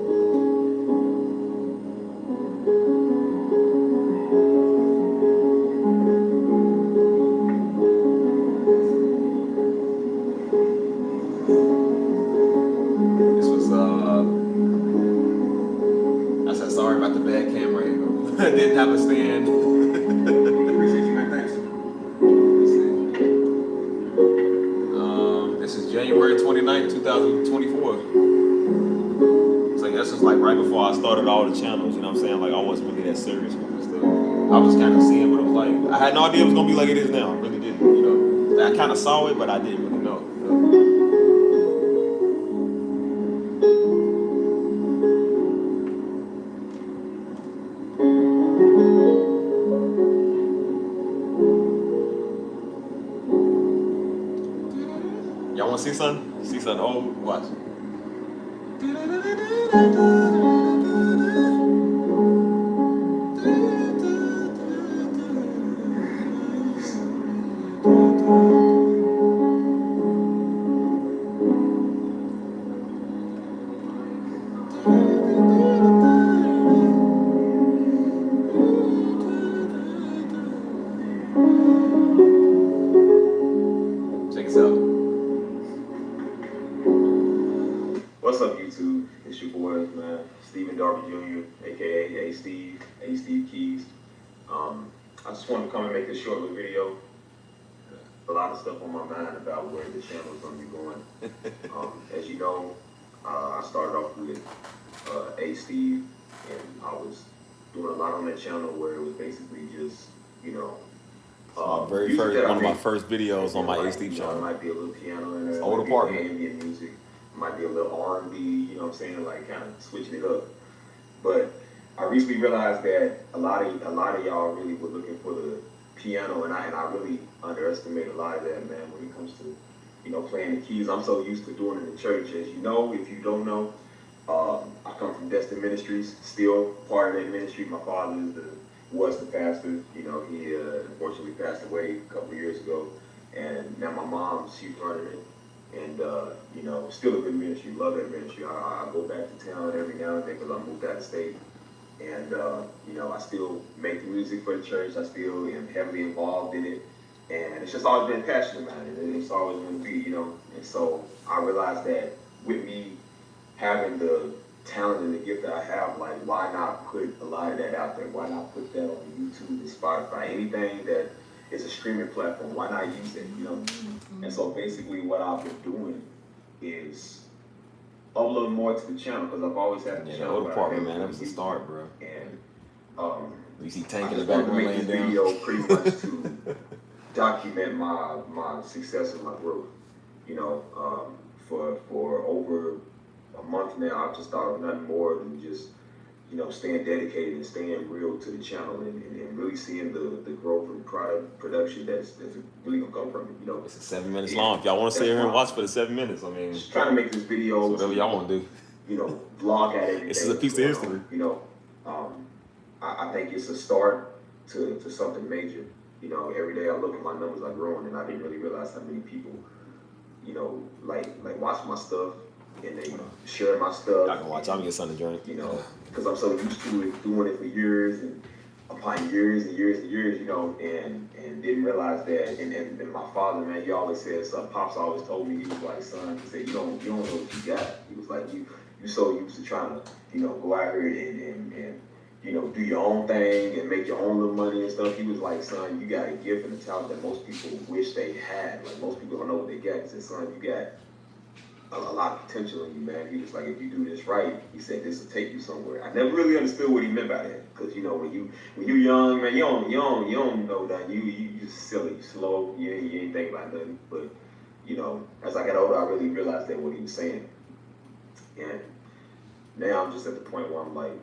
This was I said sorry about the bad camera angle. I didn't have a stand. Appreciate you, man. Thanks. This is January 29th, 2024. So this is like right before I started all the channels, you know what I'm saying? Like I wasn't really that serious with this stuff. I was kind of seeing what it was like. I had no idea it was gonna be like it is now. I really didn't, you know. I kind of saw it, but I didn't really know. Y'all want to see something? See something old? Watch. Check this out. What's up, YouTube? It's your boy, man, Stephen Darby Jr., aka A Steve Keys. I just wanted to come and make this short little video. A lot of stuff on my mind about where the channel is going to be going. As you know, I started off with A Steve, and I was doing a lot on that channel where it was basically just, you know, one of my first videos on my A Steve channel. It might be a little piano in there, old apartment, ambient music. Might be a little R&B, you know what I'm saying, like kind of switching it up. But I recently realized that a lot of y'all really were looking for the piano, and I really underestimate a lot of that, man, when it comes to, you know, playing the keys. I'm so used to doing it in church. As you know, if you don't know, I come from Destin Ministries, still part of that ministry. My father was the pastor. You know, he unfortunately passed away a couple of years ago, and now my mom, she's running it. And, you know, still a good ministry. Love that ministry. I go back to town every now and then because I moved out of state. And, you know, I still make music for the church. I still am heavily involved in it. And it's just always been passionate about it. And it's always going to be, you know. And so I realized that with me having the talent and the gift that I have, like, why not put a lot of that out there? Why not put that on YouTube and Spotify? Anything that is a streaming platform, why not use it, you know? And so basically what I've been doing is uploading more to the channel because I've always had the channel. The old apartment, man, that was the start, bro. And you see Tank in the background laying down. Video pretty much to document my success and my growth. You know, for over a month now, I've just thought of nothing more than just, you know, staying dedicated and staying real to the channel and really seeing the growth and production that's really gonna come from it. You know, it's 7 minutes long. If y'all want to sit here and watch for the 7 minutes, I mean, just trying to make this video, whatever y'all want to do. You know, vlog at it. This is a piece of history. You know, I think it's a start to something major. You know, every day I look at my numbers are growing, and I didn't really realize how many people, you know, like watch my stuff and they share my stuff. I can watch. I'm gonna get something to drink. You know, because I'm so used to it, doing it for years and upon years and years and years, you know, and didn't realize that. And my father, man, he always said something. Pops always told me, he was like, son, he said, you don't know what you got. He was like, you so used to trying to, you know, go out here and you know, do your own thing and make your own little money and stuff. He was like, son, you got a gift and a talent that most people wish they had. Like, most people don't know what they got. He said, son, you got a lot of potential in you, man. He was like, if you do this right, he said, this will take you somewhere. I never really understood what he meant by that. Because, you know, when you're young, man, you don't know that. You just silly, slow, you ain't think about nothing. But, you know, as I got older, I really realized that what he was saying. And now I'm just at the point where I'm like,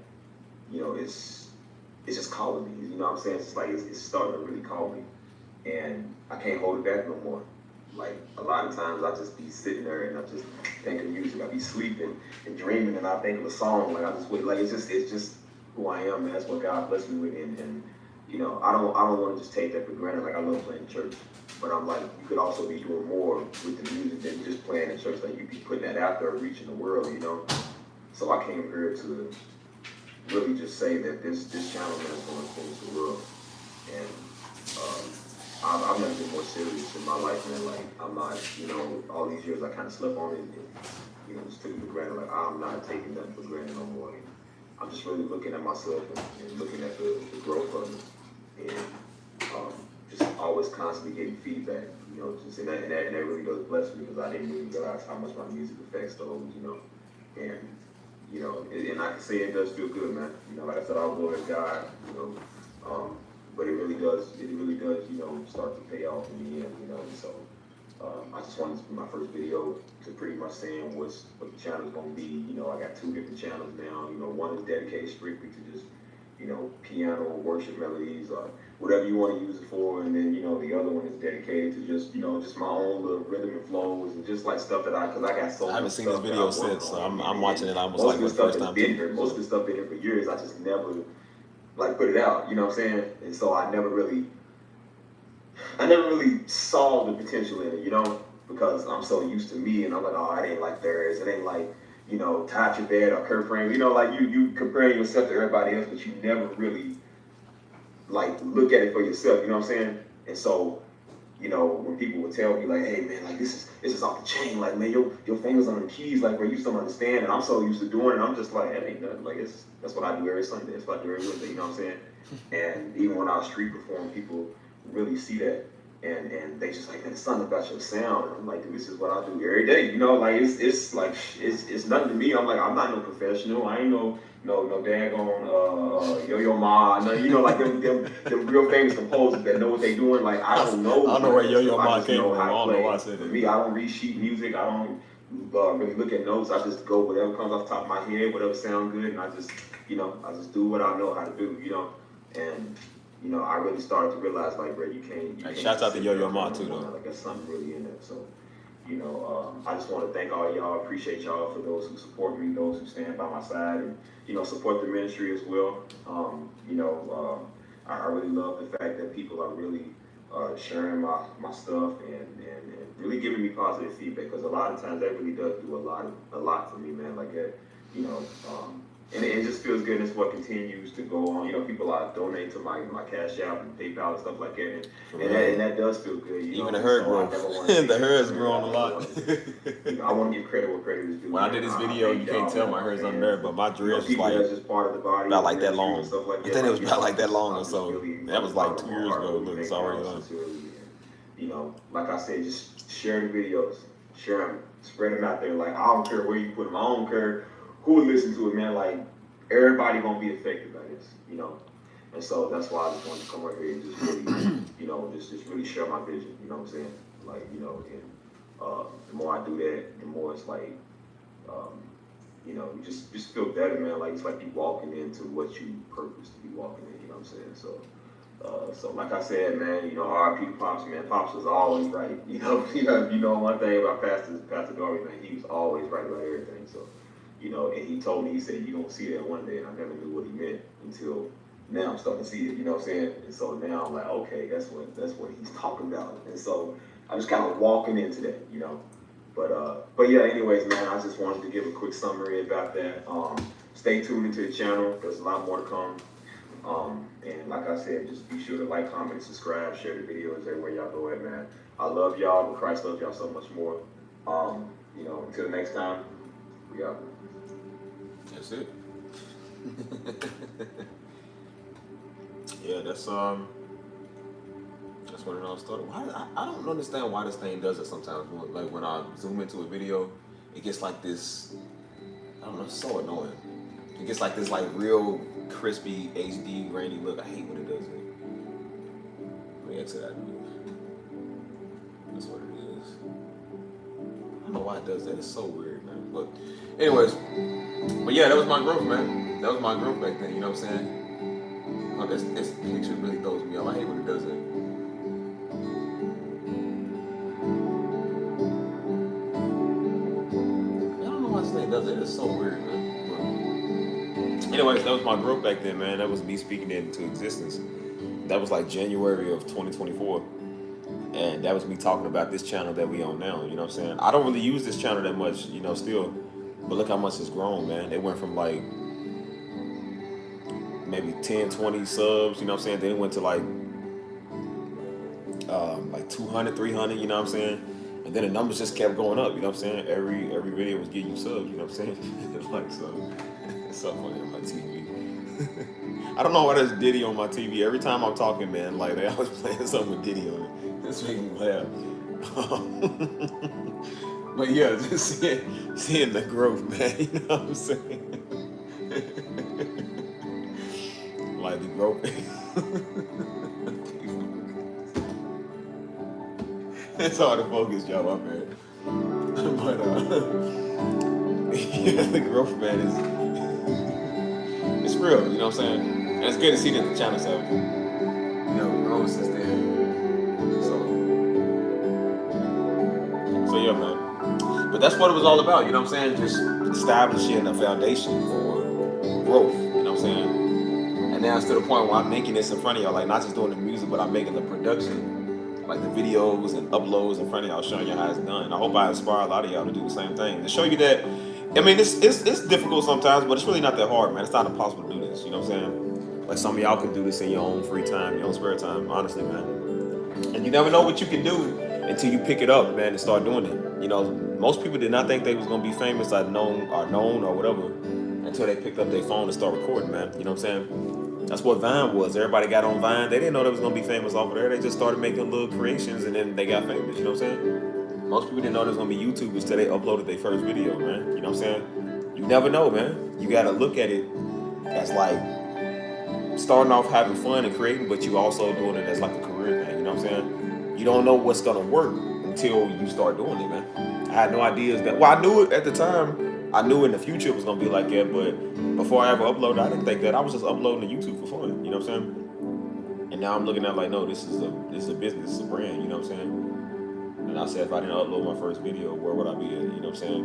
it's just calling me. You know what I'm saying? It's just like it's starting to really call me, and I can't hold it back no more. Like a lot of times I just be sitting there and I just think of music. I be sleeping and dreaming and I think of a song. Like I just wait. Like it's just who I am, man. That's what God blessed me with, and I don't want to just take that for granted. Like I love playing church, but I'm like you could also be doing more with the music than just playing in church. Like you be putting that out there, reaching the world. So I came here to really just say that this channel man is going to change the world, and I've never been more serious in my life, man. Like I'm not, all these years I kind of slept on it, and just took it for granted. Like I'm not taking that for granted no more. And I'm just really looking at myself and looking at the growth of it, and just always constantly getting feedback. And that really does bless me because I didn't even realize how much my music affects those, and and I can say it does feel good, man. Like I said, I'll glory to God, but it really does, start to pay off in the end, and so I just wanted to be my first video to pretty much saying what the channel's gonna be. I got 2 different channels now. One is dedicated strictly to just, piano, worship melodies, whatever you want to use it for, and then, the other one is dedicated to just, just my own little rhythm and flows and just like stuff because I got so much. I haven't seen this stuff that video I'm working since, so on. I'm watching it almost Most like of for the the stuff first has time been too. here. Most of the stuff been here for years. I just never like put it out. You know what I'm saying? And so I never really saw the potential in it. Because I'm so used to me, and I'm like, oh, it ain't like theirs. It ain't like, Tasha Bed or Kurt Franklin. Like you comparing yourself to everybody else, but you never really like look at it for yourself. You know what I'm saying? And so, when people would tell me like, hey man, like this is off the chain. Like man, your fingers on the keys, like bro, you still understand. And I'm so used to doing it. I'm just like, it ain't nothing. Like that's what I do every Sunday. That's what I do every Wednesday. You know what I'm saying? And even when I street perform, people really see that. And they just like, man, it's something about your sound. And I'm like, dude, this is what I do every day. Like it's like it's nothing to me. I'm like, I'm not no professional. I ain't no daggone Yo-Yo Ma. No, like them real famous composers that know what they doing. Like I don't know. I don't know where Yo-Yo Ma just came know from. how I to don't know play. why I said For that. me, I don't read sheet music. I don't really look at notes. I just go whatever comes off the top of my head, whatever sounds good, and I just do what I know how to do. And I really started to realize, like, bro, you can't. Shouts out to Yo-Yo Ma too, though. Like, there's something really in it. So, I just want to thank all y'all. Appreciate y'all for those who support me, those who stand by my side, and support the ministry as well. I really love the fact that people are really sharing my stuff and really giving me positive feedback, because a lot of times that really does do a lot for me, man. Like that, and it just feels good. It's what continues to go on. People donate to my Cash App and PayPal and stuff like that, and that does feel good. Even the herd growth. The herd's grown a lot. I want to give credit where credit is due. When I did this video, you can't tell my hair's unmarried, but my dreads was like that's just part of the body, about like that long. Like I think it was about like that long or so. That was like 2 years ago. Look, it's already done. Like I said, just share the videos, share them, spread them out there. Like I don't care where you put them. I don't care who would listen to it, man. Like everybody gonna be affected by this, And so that's why I just wanted to come right here and just really, just really share my vision. You know what I'm saying? Like, and the more I do that, the more it's like, you just feel better, man. Like it's like you walking into what you purpose to be walking in. You know what I'm saying? So like I said, man, R.I.P. Pops, man. Pops was always right. One thing about Pastor Darby, man, he was always right about everything. So, and he told me, he said, you're gonna see that one day, and I never knew what he meant until now I'm starting to see it, you know what I'm saying? And so now I'm like, okay, that's what he's talking about. And so I'm just kind of walking into that, But yeah, anyways, man, I just wanted to give a quick summary about that. Stay tuned into the channel. There's a lot more to come. And like I said, just be sure to like, comment, and subscribe, share the videos everywhere y'all go at, man. I love y'all, but Christ loves y'all so much more. Until the next time, we out. That's it. Yeah, that's when it all started. I don't understand why this thing does it sometimes. Like when I zoom into a video, it gets like this. I don't know. It's so annoying. It gets like this like real crispy HD grainy look. I hate when it does it. Let me exit that move. That's what it is. I don't know why it does that. It's so weird, man. But anyways. But yeah, that was my growth, man. That was my growth back then. You know what I'm saying? Oh, this picture really throws me off. I hate when it does it. I don't know why this thing does it. It's so weird, man. But anyways, that was my growth back then, man. That was me speaking it into existence. That was like January of 2024. And that was me talking about this channel that we on now. You know what I'm saying? I don't really use this channel that much, you know, still. But look how much it's grown, man. It went from like maybe 10, 20 subs, you know what I'm saying? Then it went to like 200, 300, you know what I'm saying? And then the numbers just kept going up, you know what I'm saying? Every video was getting you subs, you know what I'm saying? It's like, so, it's so funny on my TV. I don't know why there's Diddy on my TV. Every time I'm talking, man, like they always playing something with Diddy on it. This makes me laugh. But yeah, just seeing the growth, man, you know what I'm saying? Like the growth. It's hard to focus, y'all, up here. But yeah, the growth, man, it's real, you know what I'm saying? And it's good to see that the channels have, you know, grown since then. So yeah, man. But that's what it was all about, you know what I'm saying? Just establishing a foundation for growth, you know what I'm saying? And now it's to the point where I'm making this in front of y'all, like not just doing the music, but I'm making the production, like the videos and uploads in front of y'all, showing you how it's done. I hope I inspire a lot of y'all to do the same thing. To show you that, I mean, it's difficult sometimes, but it's really not that hard, man. It's not impossible to do this, you know what I'm saying? Like some of y'all can do this in your own free time, your own spare time, honestly, man. And you never know what you can do until you pick it up, man, and start doing it. You know, most people did not think they was gonna be famous or known or whatever until they picked up their phone and start recording, man. You know what I'm saying? That's what Vine was. Everybody got on Vine. They didn't know they was gonna be famous off of there. They just started making little creations and then they got famous. You know what I'm saying? Most people didn't know there was gonna be YouTubers till they uploaded their first video, man. You know what I'm saying? You never know, man. You gotta look at it as like starting off having fun and creating, but you also doing it as like a career thing. You know what I'm saying? You don't know what's gonna work until you start doing it, man. I had no ideas that. Well, I knew it at the time. I knew in the future it was gonna be like that, but before I ever uploaded, I didn't think that. I was just uploading to YouTube for fun. You know what I'm saying? And now I'm looking at like, no, this is a business, this is a brand. You know what I'm saying? And I said, if I didn't upload my first video, where would I be at? You know what I'm saying?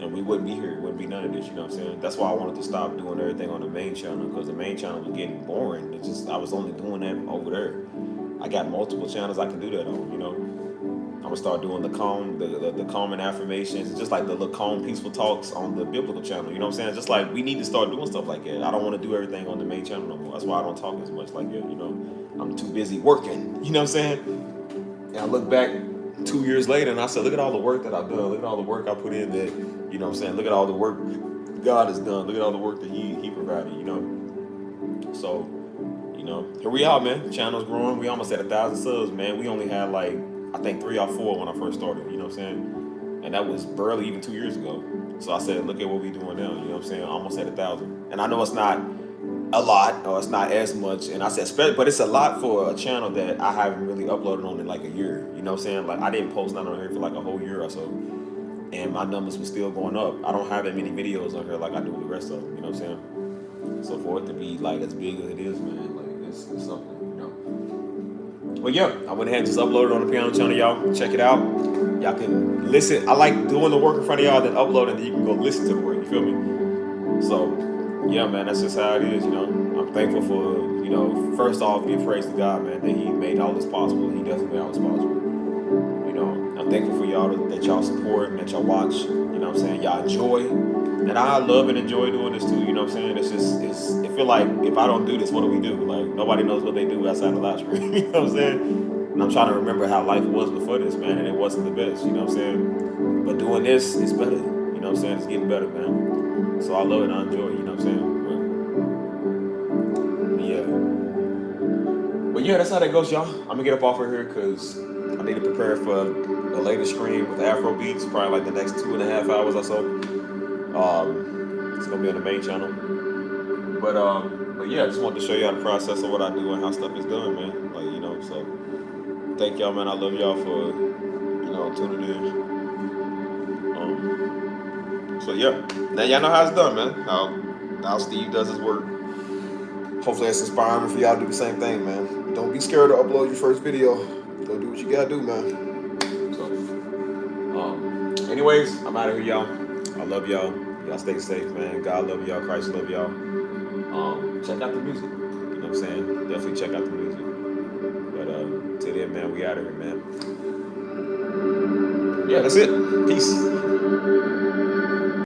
And we wouldn't be here. It wouldn't be none of this. You know what I'm saying? That's why I wanted to stop doing everything on the main channel, because the main channel was getting boring. It just I was only doing that over there. I got multiple channels I can do that on. You know, I'm gonna start doing the calm and affirmations, just like the little calm, peaceful talks on the biblical channel. You know what I'm saying? Just like we need to start doing stuff like that. I don't want to do everything on the main channel no more. That's why I don't talk as much like that. You know, I'm too busy working. You know what I'm saying? And I look back 2 years later and I said, look at all the work that I've done. Look at all the work I put in that, you know what I'm saying? Look at all the work God has done. Look at all the work that He provided, you know? So, you know, here we are, man. The channel's growing. We almost at 1,000 subs, man. We only had like, I think 3 or 4 when I first started, you know what I'm saying? And that was barely even 2 years ago. So I said, look at what we're doing now, you know what I'm saying? Almost at 1,000. And I know it's not a lot, or it's not as much, and I said, but it's a lot for a channel that I haven't really uploaded on in like a year. You know what I'm saying? Like I didn't post nothing on here for like a whole year or so, and my numbers were still going up. I don't have that many videos on here like I do with the rest of them. You know what I'm saying? So for it to be like as big as it is, man, like it's something, you know. But yeah, I went ahead and just uploaded on the piano channel, y'all. Check it out. Y'all can listen. I like doing the work in front of y'all, then uploading, and you can go listen to the work. You feel me? So. Yeah, man, that's just how it is, you know. I'm thankful for, you know, first off, give praise to God, man, that He made all this possible. He definitely made all this possible. You know, I'm thankful for y'all that y'all support and that y'all watch, you know what I'm saying? Y'all enjoy. And I love and enjoy doing this too, you know what I'm saying? It's just, it feel like if I don't do this, what do we do? Like, nobody knows what they do outside the live stream, you know what I'm saying? And I'm trying to remember how life was before this, man, and it wasn't the best, you know what I'm saying? But doing this is better, you know what I'm saying? It's getting better, man. So I love it, I enjoy it, you know what I'm saying? But yeah, that's how that goes, y'all. I'm gonna get up off of here because I need to prepare for a later stream with Afro Beats, probably like the next 2.5 hours or so. It's gonna be on the main channel. But yeah, I just wanted to show y'all the process of what I do and how stuff is done, man. Like, you know, so thank y'all, man. I love y'all for, you know, tuning in. So yeah, now y'all know how it's done, man. How Steve does his work. Hopefully that's inspiring for y'all to do the same thing, man. Don't be scared to upload your first video. Go do what you gotta do, man. So, anyways, I'm out of here, y'all. I love y'all. Y'all stay safe, man. God love y'all. Christ love y'all. Check out the music. You know what I'm saying? Definitely check out the music. But till then, man, we out of here, man. Yeah, that's it. Peace.